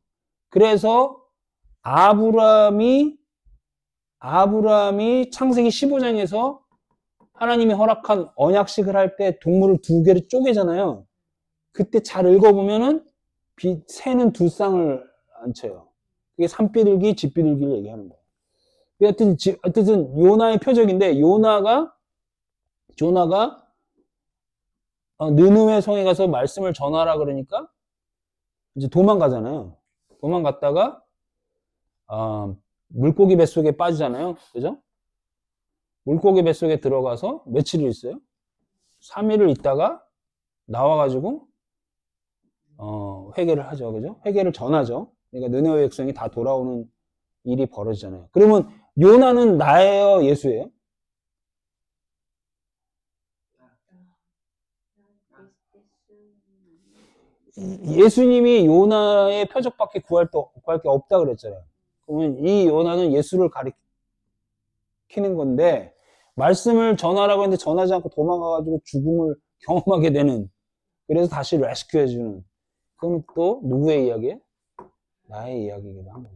그래서 아브라함이 창세기 15장에서 하나님이 허락한 언약식을 할 때 동물을 두 개를 쪼개잖아요. 그때 잘 읽어보면은 새는 두 쌍을 안 쳐요. 그게 산비둘기, 집비둘기를 얘기하는 거예요. 어쨌든 요나의 표적인데, 조나가 느느웨 성에 가서 말씀을 전하라 그러니까 이제 도망가잖아요. 도망갔다가 물고기 뱃속에 빠지잖아요. 그죠? 물고기 뱃속에 들어가서 며칠을 있어요? 3일을 있다가 나와가지고 회개를 하죠. 그죠? 회개를 전하죠. 그러니까 느느웨 백성이 다 돌아오는 일이 벌어지잖아요. 그러면 요나는 나예요, 예수예요? 예수님이 요나의 표적밖에 구할 게 없다 그랬잖아요. 그러면 이 요나는 예수를 가리키는 건데, 말씀을 전하라고 했는데 전하지 않고 도망가가지고 죽음을 경험하게 되는, 그래서 다시 레스큐해주는, 그건 또 누구의 이야기예요? 나의 이야기이기도 한 거죠.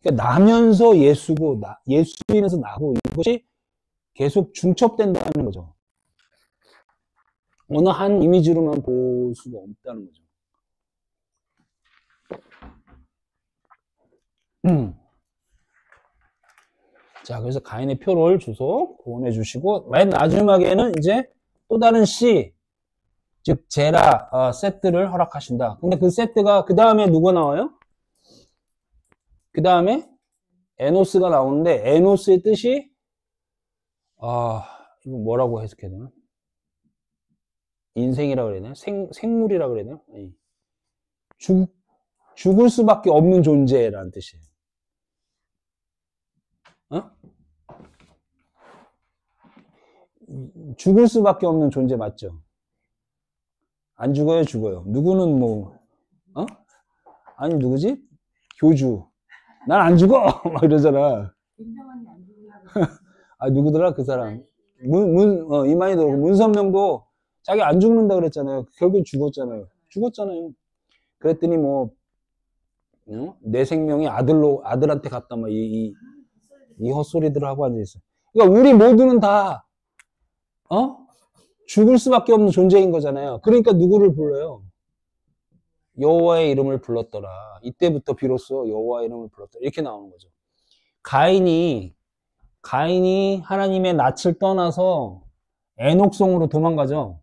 그러니까 나면서 예수고, 예수인에서 나고, 이것이 계속 중첩된다는 거죠. 어느 한 이미지로만 볼 수가 없다는 거죠. 자, 그래서 가인의 표를 주소 구원해 주시고, 맨 마지막에는 이제 또 다른 씨, 즉 제라, 세트를 허락하신다. 근데 그 세트가 그 다음에 누가 나와요? 그 다음에 에노스가 나오는데, 에노스의 뜻이 이거 뭐라고 해석해야 되나? 인생이라고 그래야 되나? 생물이라고 그래야 되나? 죽을 수밖에 없는 존재라는 뜻이에요. 죽을 수밖에 없는 존재 맞죠? 안 죽어요, 죽어요. 누구는 뭐, 어? 아니, 누구지? 교주. 난 안 죽어! 막 이러잖아. 김정은이 안 죽으려고. 아, 누구더라, 그 사람. 이만희도 그렇고, 문선명도 자기 안 죽는다 그랬잖아요. 결국 죽었잖아요. 죽었잖아요. 그랬더니 뭐, 내 생명이 아들한테 갔다, 막, 이 헛소리들을 하고 앉아있어. 그러니까 우리 모두는 다, 죽을 수밖에 없는 존재인 거잖아요. 그러니까 누구를 불러요? 여호와의 이름을 불렀더라. 이때부터 비로소 여호와의 이름을 불렀더라. 이렇게 나오는 거죠. 가인이 하나님의 낯을 떠나서 에녹성으로 도망가죠.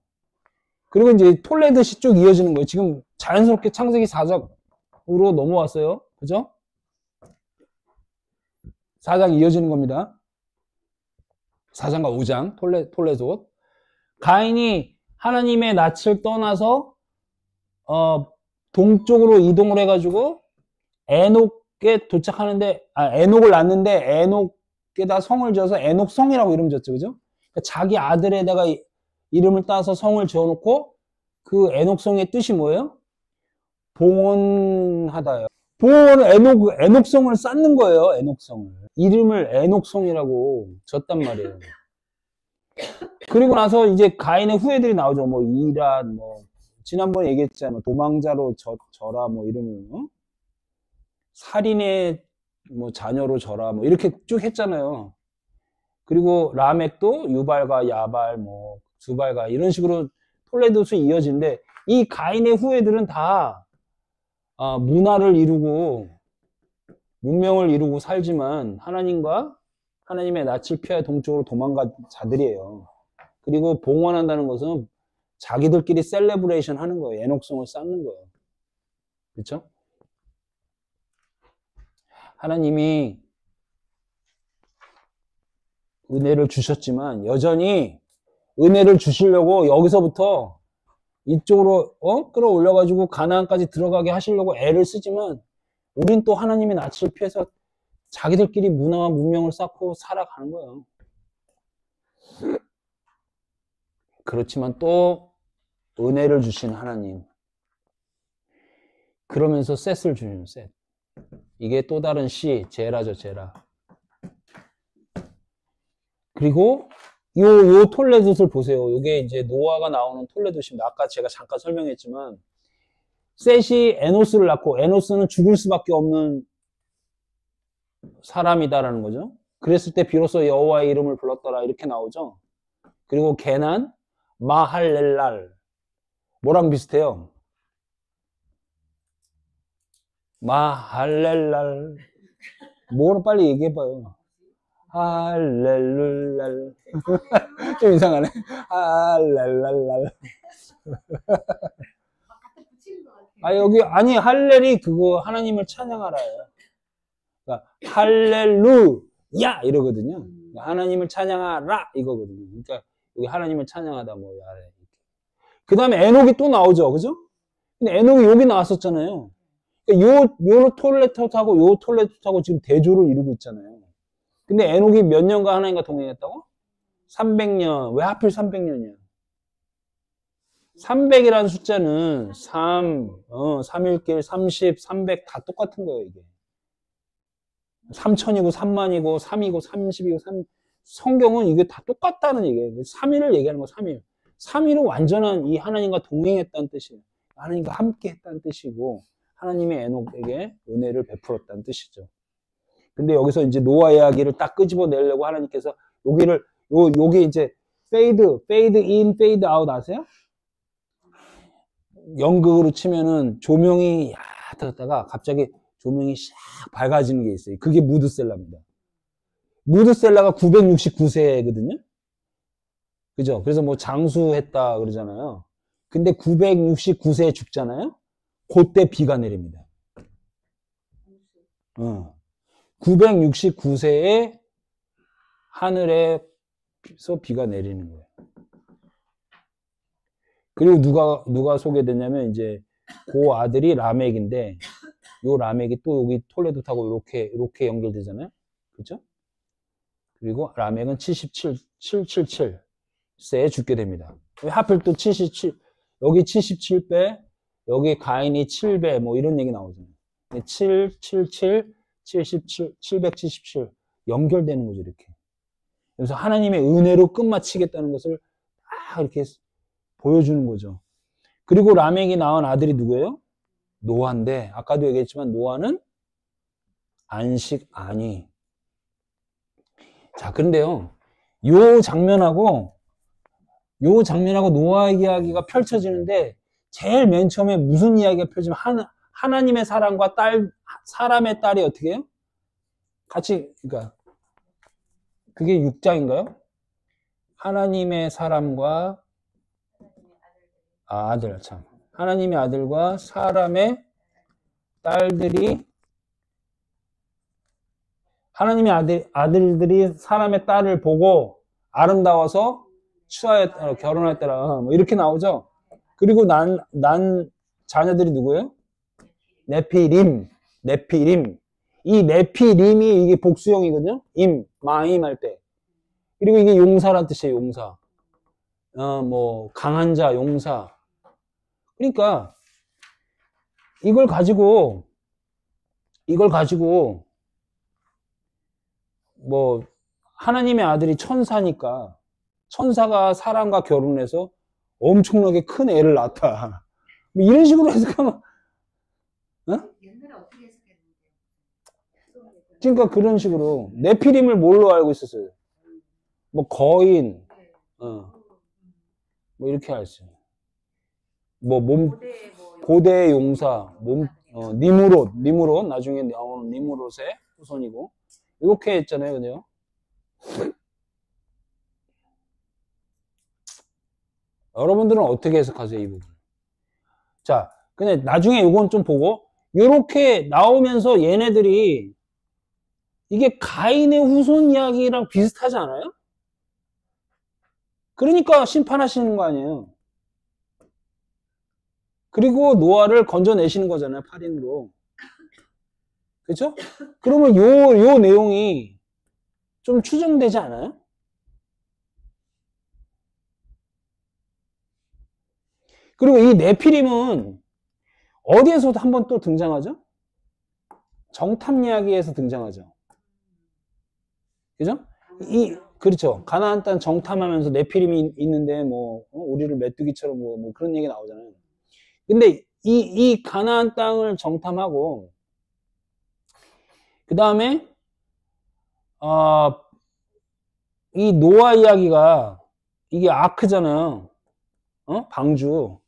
그리고 이제 톨레드시 쭉 이어지는 거예요. 지금 자연스럽게 창세기 4장으로 넘어왔어요. 그죠? 4장 이어지는 겁니다. 4장과 5장, 톨레도. 가인이 하나님의 낯을 떠나서, 동쪽으로 이동을 해가지고, 에녹에 도착하는데, 에녹을 낳는데, 에녹에다 성을 지어서 에녹성이라고 이름 지었죠. 그죠? 그러니까 자기 아들에다가 이름을 따서 성을 지어놓고, 그 에녹성의 뜻이 뭐예요? 봉헌하다예요. 봉헌은 에녹성을 쌓는 거예요, 에녹성을. 이름을 에녹성이라고 졌단 말이에요. 그리고 나서 이제 가인의 후예들이 나오죠. 뭐, 이란, 뭐, 지난번에 얘기했잖아요. 도망자로 져라, 뭐, 이름을, 살인의 뭐, 자녀로 져라, 뭐, 이렇게 쭉 했잖아요. 그리고 라멕도 유발과 야발, 뭐, 두발과 이런 식으로 톨레도스 이어지는데, 이 가인의 후예들은 다, 문화를 이루고, 문명을 이루고 살지만, 하나님의 낯을 피하여 동쪽으로 도망간 자들이에요. 그리고 봉헌한다는 것은 자기들끼리 셀레브레이션 하는 거예요. 에녹성을 쌓는 거예요. 그렇죠? 하나님이 은혜를 주셨지만 여전히 은혜를 주시려고 여기서부터 이쪽으로 끌어올려가지고 가나안까지 들어가게 하시려고 애를 쓰지만 우린 또 하나님의 낯을 피해서 자기들끼리 문화와 문명을 쌓고 살아가는 거예요. 그렇지만 또 은혜를 주신 하나님. 그러면서 셋을 주는 셋. 이게 또 다른 제라죠, 제라. 그리고 요 톨레도스를 보세요. 이게 이제 노아가 나오는 톨레도스입니다. 아까 제가 잠깐 설명했지만 셋이 에노스를 낳고 에노스는 죽을 수밖에 없는 사람이다라는 거죠. 그랬을 때 비로소 여호와의 이름을 불렀더라 이렇게 나오죠. 그리고 게난 마할렐랄 뭐랑 비슷해요? 마할렐랄 뭐로 빨리 얘기해봐요. 할렐룰랄 좀 이상하네. 할렐랄랄 여기 아니 할렐이 그거 하나님을 찬양하라예요. 그러니까 할렐루야 이러거든요. 그러니까 하나님을 찬양하라 이거거든요. 그러니까 여기 하나님을 찬양하다 뭐 아래. 그 다음에 에녹이 또 나오죠, 그죠? 근데 에녹이 여기 나왔었잖아요. 그러니까 요 톨레토하고 요 톨레토하고 지금 대조를 이루고 있잖아요. 근데 에녹이 몇 년간 하나님과 동행했다고? 300년. 왜 하필 300년이야? 300이라는 숫자는 3일길, 30, 300 다 똑같은 거예요, 이게. 3000이고 3만이고 3이고 30이고 3. 성경은 이게 다 똑같다는 얘기예요. 3일을 얘기하는 거 3일. 3일은 완전한 이 하나님과 동행했다는 뜻이에요. 하나님과 함께 했다는 뜻이고 하나님이 에녹에게 은혜를 베풀었다는 뜻이죠. 근데 여기서 이제 노아 이야기를 딱 끄집어내려고 하나님께서 요게 이제 페이드 인, 페이드 아웃 아세요? 연극으로 치면은 조명이 얕다가 갑자기 조명이 샥 밝아지는 게 있어요. 그게 무드셀라입니다. 무드셀라가 969세거든요. 그죠? 그래서 뭐 장수했다 그러잖아요. 근데 969세에 죽잖아요. 그때 비가 내립니다. 969세에 하늘에서 비가 내리는 거예요. 그리고 누가 소개됐냐면 이제 그 아들이 라멕인데 요 라멕이 또 여기 톨레도 타고 이렇게 연결되잖아요. 그죠? 그리고 라멕은 777세에 죽게 됩니다. 왜 하필 또 77, 여기 77배, 여기 가인이 7배, 뭐 이런 얘기 나오잖아요. 7, 77, 77, 777 연결되는 거죠, 이렇게. 그래서 하나님의 은혜로 끝마치겠다는 것을 딱 이렇게 보여주는 거죠. 그리고 라멕이 낳은 아들이 누구예요? 노아인데, 아까도 얘기했지만 노아는 안식 아니. 자, 그런데요, 요 장면하고 노아 이야기가 펼쳐지는데, 제일 맨 처음에 무슨 이야기가 펼쳐지면, 하나님의 사람과 사람의 딸이 어떻게 해요? 같이, 그러니까, 그게 6장인가요? 하나님의 사람과, 아들, 참. 하나님의 아들과 사람의 딸들이, 하나님의 아들들이 사람의 딸을 보고 아름다워서 취하였다, 결혼했더라. 뭐 이렇게 나오죠? 그리고 난 자녀들이 누구예요? 네피림. 이 네피림이 이게 복수형이거든요? 마임 할 때. 그리고 이게 용사란 뜻이에요, 용사. 뭐, 강한 자, 용사. 그러니까, 이걸 가지고, 뭐, 하나님의 아들이 천사니까, 천사가 사람과 결혼해서 엄청나게 큰 애를 낳았다. 뭐 이런 식으로 해석하면, 어? 옛날에 어떻게 해석했는데? 그러니까 그런 식으로, 네피림을 뭘로 알고 있었어요? 뭐, 거인, 뭐, 이렇게 알았어요. 뭐, 고대의 용사, 니무롯, 나중에 나오는 니무롯의 후손이고, 이렇게 했잖아요, 그죠? 여러분들은 어떻게 해석하세요, 이 부분? 자, 근데 나중에 이건 좀 보고, 이렇게 나오면서 얘네들이, 이게 가인의 후손 이야기랑 비슷하지 않아요? 그러니까 심판하시는 거 아니에요. 그리고 노아를 건져내시는 거잖아요, 8인으로. 그렇죠? 그러면 요 내용이 좀 추정되지 않아요? 그리고 이 네피림은 어디에서도 한번 또 등장하죠? 정탐 이야기에서 등장하죠. 그죠? 그렇죠. 가나안 땅 정탐하면서 네피림이 있는데 우리를 메뚜기처럼 뭐 그런 얘기 나오잖아요. 근데 이 가나안 땅을 정탐하고 그 다음에 이 노아 이야기가 이게 아크잖아요. 방주.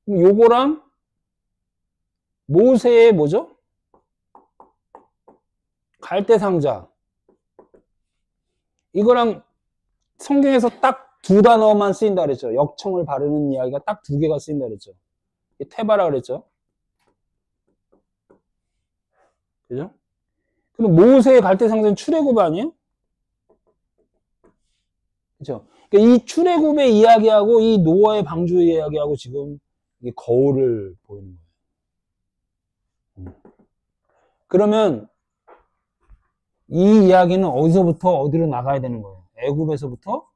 그럼 요거랑 모세의 뭐죠? 갈대 상자. 이거랑 성경에서 딱 두 단어만 쓰인다 그랬죠. 역청을 바르는 이야기가 딱 두 개가 쓰인다 그랬죠. 테바라 그랬죠. 그죠? 그럼 모세의 갈대 상자는 출애굽 아니에요? 그죠? 그러니까 이 출애굽의 이야기하고 이 노아의 방주 이야기하고 지금 이게 거울을 보이는 거예요. 그러면 이 이야기는 어디서부터 어디로 나가야 되는 거예요? 애굽에서부터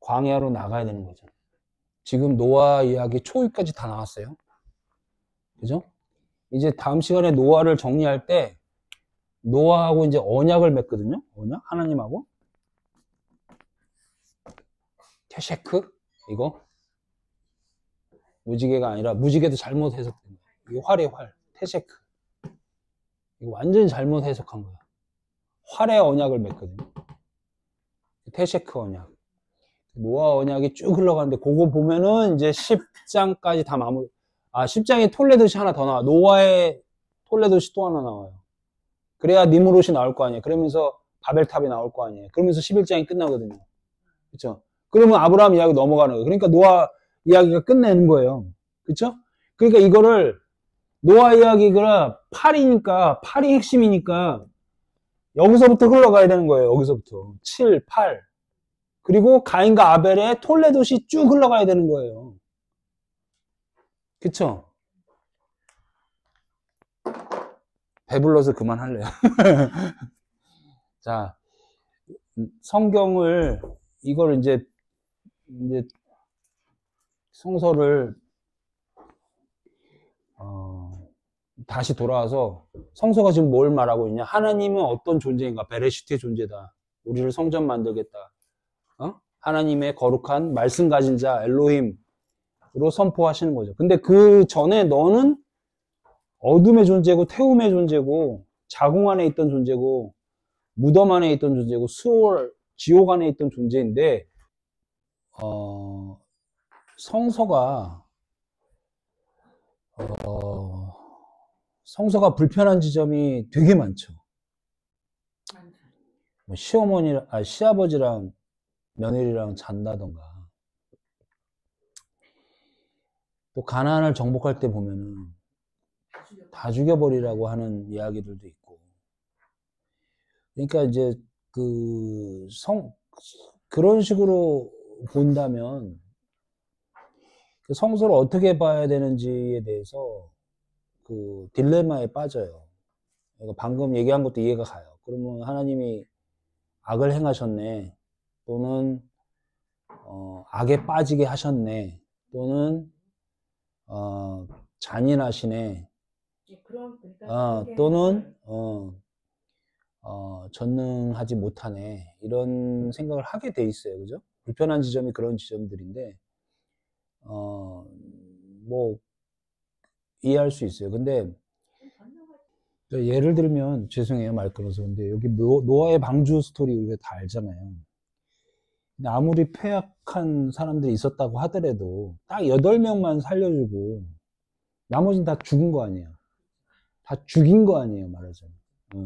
광야로 나가야 되는 거죠. 지금 노아 이야기 초기까지 다 나왔어요. 그죠? 이제 다음 시간에 노아를 정리할 때 노아하고 이제 언약을 맺거든요. 언약? 하나님하고. 테셰크? 이거? 무지개가 아니라 무지개도 잘못 해석된 거야. 이게 활의 활. 테셰크. 이거 완전히 잘못 해석한 거야. 활의 언약을 맺거든요. 테셰크 언약. 노아 언약이 쭉 흘러가는데 그거 보면은 이제 10장까지 다 마무리. 10장에 톨레도시 하나 더 나와. 노아의 톨레도시 또 하나 나와요. 그래야 니무롯이 나올 거 아니에요. 그러면서 바벨탑이 나올 거 아니에요. 그러면서 11장이 끝나거든요. 그렇죠? 그러면 아브라함 이야기 넘어가는 거예요. 그러니까 노아 이야기가 끝내는 거예요. 그렇죠? 그러니까 이거를 노아 이야기가 8이 핵심이니까 여기서부터 흘러가야 되는 거예요. 여기서부터 7, 8 그리고 가인과 아벨의 톨레도시 쭉 흘러가야 되는 거예요. 그쵸? 배불러서 그만할래요. 자, 성경을 이걸 이제 성서를 다시 돌아와서 성서가 지금 뭘 말하고 있냐? 하나님은 어떤 존재인가? 베레시트의 존재다. 우리를 성전 만들겠다. 하나님의 거룩한 말씀 가진 자 엘로힘으로 선포하시는 거죠. 근데 그 전에 너는 어둠의 존재고 태움의 존재고 자궁 안에 있던 존재고 무덤 안에 있던 존재고 수월 지옥 안에 있던 존재인데 성서가 불편한 지점이 되게 많죠. 뭐 시아버지랑 며느리랑 잔다던가, 또 가나안을 정복할 때 보면은 다 죽여버리라고 하는 이야기들도 있고. 그러니까 이제 그런 식으로 본다면 그 성서를 어떻게 봐야 되는지에 대해서 그 딜레마에 빠져요. 방금 얘기한 것도 이해가 가요. 그러면 하나님이 악을 행하셨네, 또는 악에 빠지게 하셨네, 또는 잔인하시네, 또는 전능하지 못하네, 이런 생각을 하게 돼 있어요. 그죠? 불편한 지점이 그런 지점들인데 뭐 이해할 수 있어요. 근데 예를 들면, 죄송해요 말 끊어서, 근데 여기 노아의 방주 스토리 우리가 다 알잖아요. 근데 아무리 폐악한 사람들이 있었다고 하더라도 딱 8명만 살려주고 나머지는 다 죽은 거 아니에요. 다 죽인 거 아니에요, 말하자면.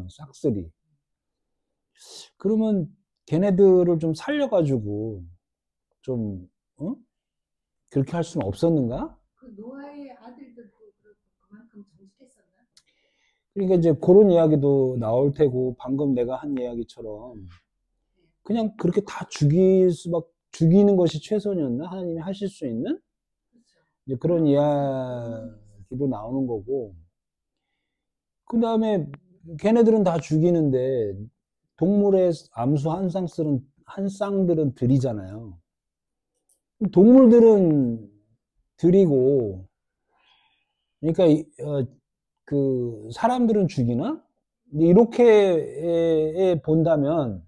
싹쓸이. 그러면 걔네들을 좀 살려가지고 좀 그렇게 할 수는 없었는가? 그 노아의 아들들도 그만큼 정직했었나? 그러니까 이제 그런 이야기도 나올 테고, 방금 내가 한 이야기처럼 그냥 그렇게 다 죽이는 것이 최선이었나? 하나님이 하실 수 있는? 이제 그런 이야기도 나오는 거고, 그 다음에 걔네들은 다 죽이는데 동물의 암수 한 쌍들은 들이잖아요. 동물들은 들이고, 그러니까 그 사람들은 죽이나? 이렇게 본다면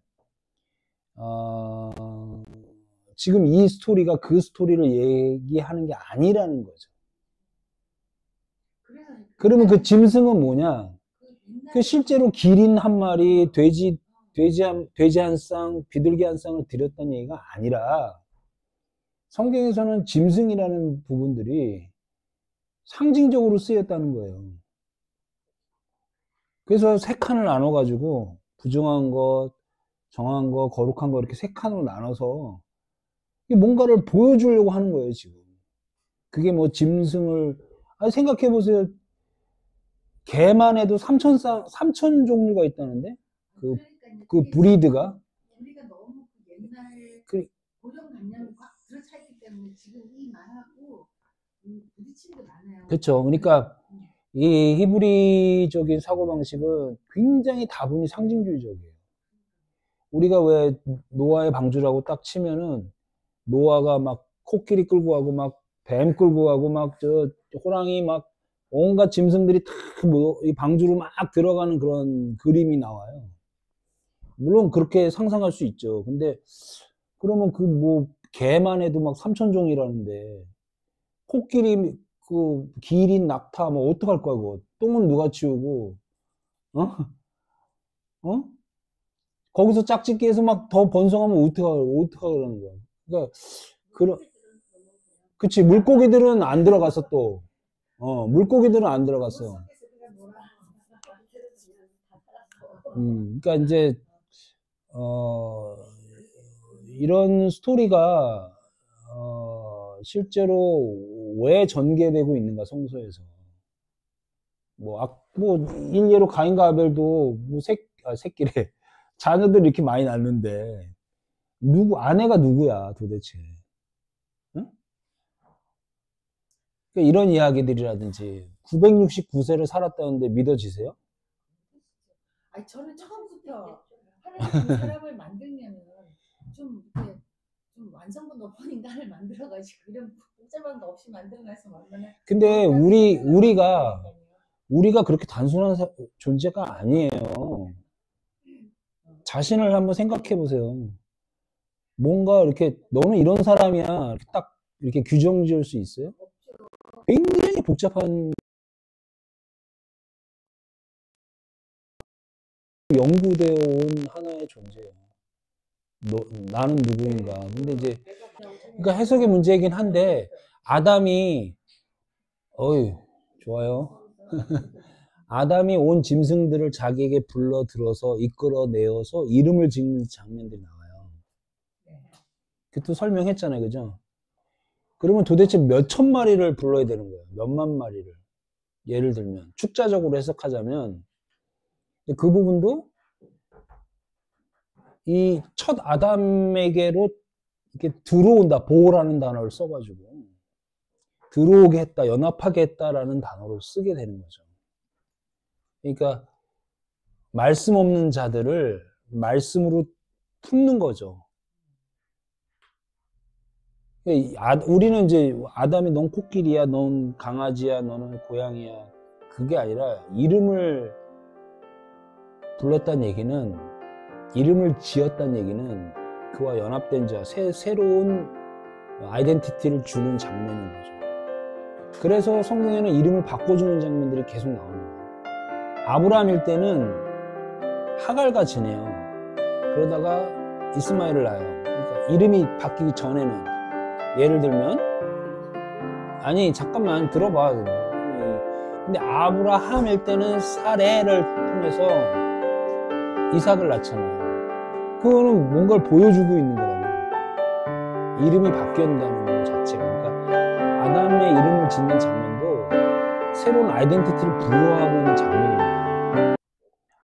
지금 이 스토리가 그 스토리를 얘기하는 게 아니라는 거죠. 그러면 그 짐승은 뭐냐? 그 실제로 기린 한 마리, 돼지 한 쌍, 비둘기 한 쌍을 드렸다는 얘기가 아니라, 성경에서는 짐승이라는 부분들이 상징적으로 쓰였다는 거예요. 그래서 세 칸을 나눠가지고 부정한 것, 정한 것, 거룩한 것, 이렇게 세 칸으로 나눠서 뭔가를 보여주려고 하는 거예요, 지금. 그게 뭐 짐승을, 생각해보세요. 개만 해도 3천 종류가 있다는데? 그 브리드가? 우리가 너무 옛날 그, 고정관념이 꽉 들어차 있기 때문에 지금 이 말하고 부딪히는 게 많아요. 그렇죠. 그러니까 이 히브리적인 사고방식은 굉장히 다분히 상징주의적이에요. 우리가 왜 노아의 방주라고 딱 치면은 노아가 막 코끼리 끌고 가고 막 뱀 끌고 가고 막 호랑이 막 온갖 짐승들이 다 이 방주로 막 들어가는 그런 그림이 나와요. 물론 그렇게 상상할 수 있죠. 근데 그러면 그 뭐 개만 해도 막 3,000종이라는데 코끼리, 그 기린, 낙타 뭐 어떡할 거야 그거. 똥은 누가 치우고, 어? 거기서 짝짓기 해서 막 더 번성하면 어떡하라는 거야. 그러니까 그치, 물고기들은 안 들어갔어 또. 물고기들은 안 들어갔어. 그러니까 이제 이런 스토리가 실제로 왜 전개되고 있는가, 성서에서. 뭐 일례로 가인과 아벨도 뭐 새끼래. 자녀들 이렇게 많이 낳는데 아내가 누구야 도대체? 응? 그러니까 이런 이야기들이라든지 969세를 살았다는데 믿어지세요? 아니 저는 처음부터 하나님 그 사람을 만들면은 좀 이렇게 좀 완성도 높은 인간을 만들어가지고 이런 복잡한 거 없이 만들어놨으면 얼마나. 근데 우리가 그렇게 단순한 존재가 아니에요. 자신을 한번 생각해 보세요. 뭔가 이렇게 너는 이런 사람이야 이렇게 딱 이렇게 규정 지을 수 있어요? 굉장히 복잡한 연구되어 온 하나의 존재예요. 나는 누구인가. 근데 이제 그러니까 해석의 문제이긴 한데 아담이 어이 좋아요. 아담이 온 짐승들을 자기에게 불러 들어서 이끌어내어서 이름을 짓는 장면들이 나와요. 그것도 설명했잖아요, 그죠? 그러면 도대체 몇 천 마리를 불러야 되는 거예요? 몇만 마리를. 예를 들면 축자적으로 해석하자면 그 부분도 이 첫 아담에게로 이렇게 들어온다, 보호라는 단어를 써가지고 들어오게 했다, 연합하게 했다라는 단어를 쓰게 되는 거죠. 그러니까 말씀 없는 자들을 말씀으로 품는 거죠. 우리는 이제 아담이 넌 코끼리야, 넌 강아지야, 너는 고양이야. 그게 아니라 이름을 불렀다는 얘기는, 이름을 지었다는 얘기는 그와 연합된 자, 새로운 아이덴티티를 주는 장면인 거죠. 그래서 성경에는 이름을 바꿔주는 장면들이 계속 나오는 거예요. 아브라함일 때는 하갈과 지내요. 그러다가 이스마엘을 낳아요. 그러니까 이름이 바뀌기 전에는 예를 들면 아니 잠깐만 들어봐. 근데 아브라함일 때는 사레를 통해서 이삭을 낳잖아요. 그거는 뭔가를 보여주고 있는 거라고요. 이름이 바뀐다는 것 자체가. 그러니까 아담의 이름을 짓는 장면도 새로운 아이덴티티를 부여하고 있는 장면이에요.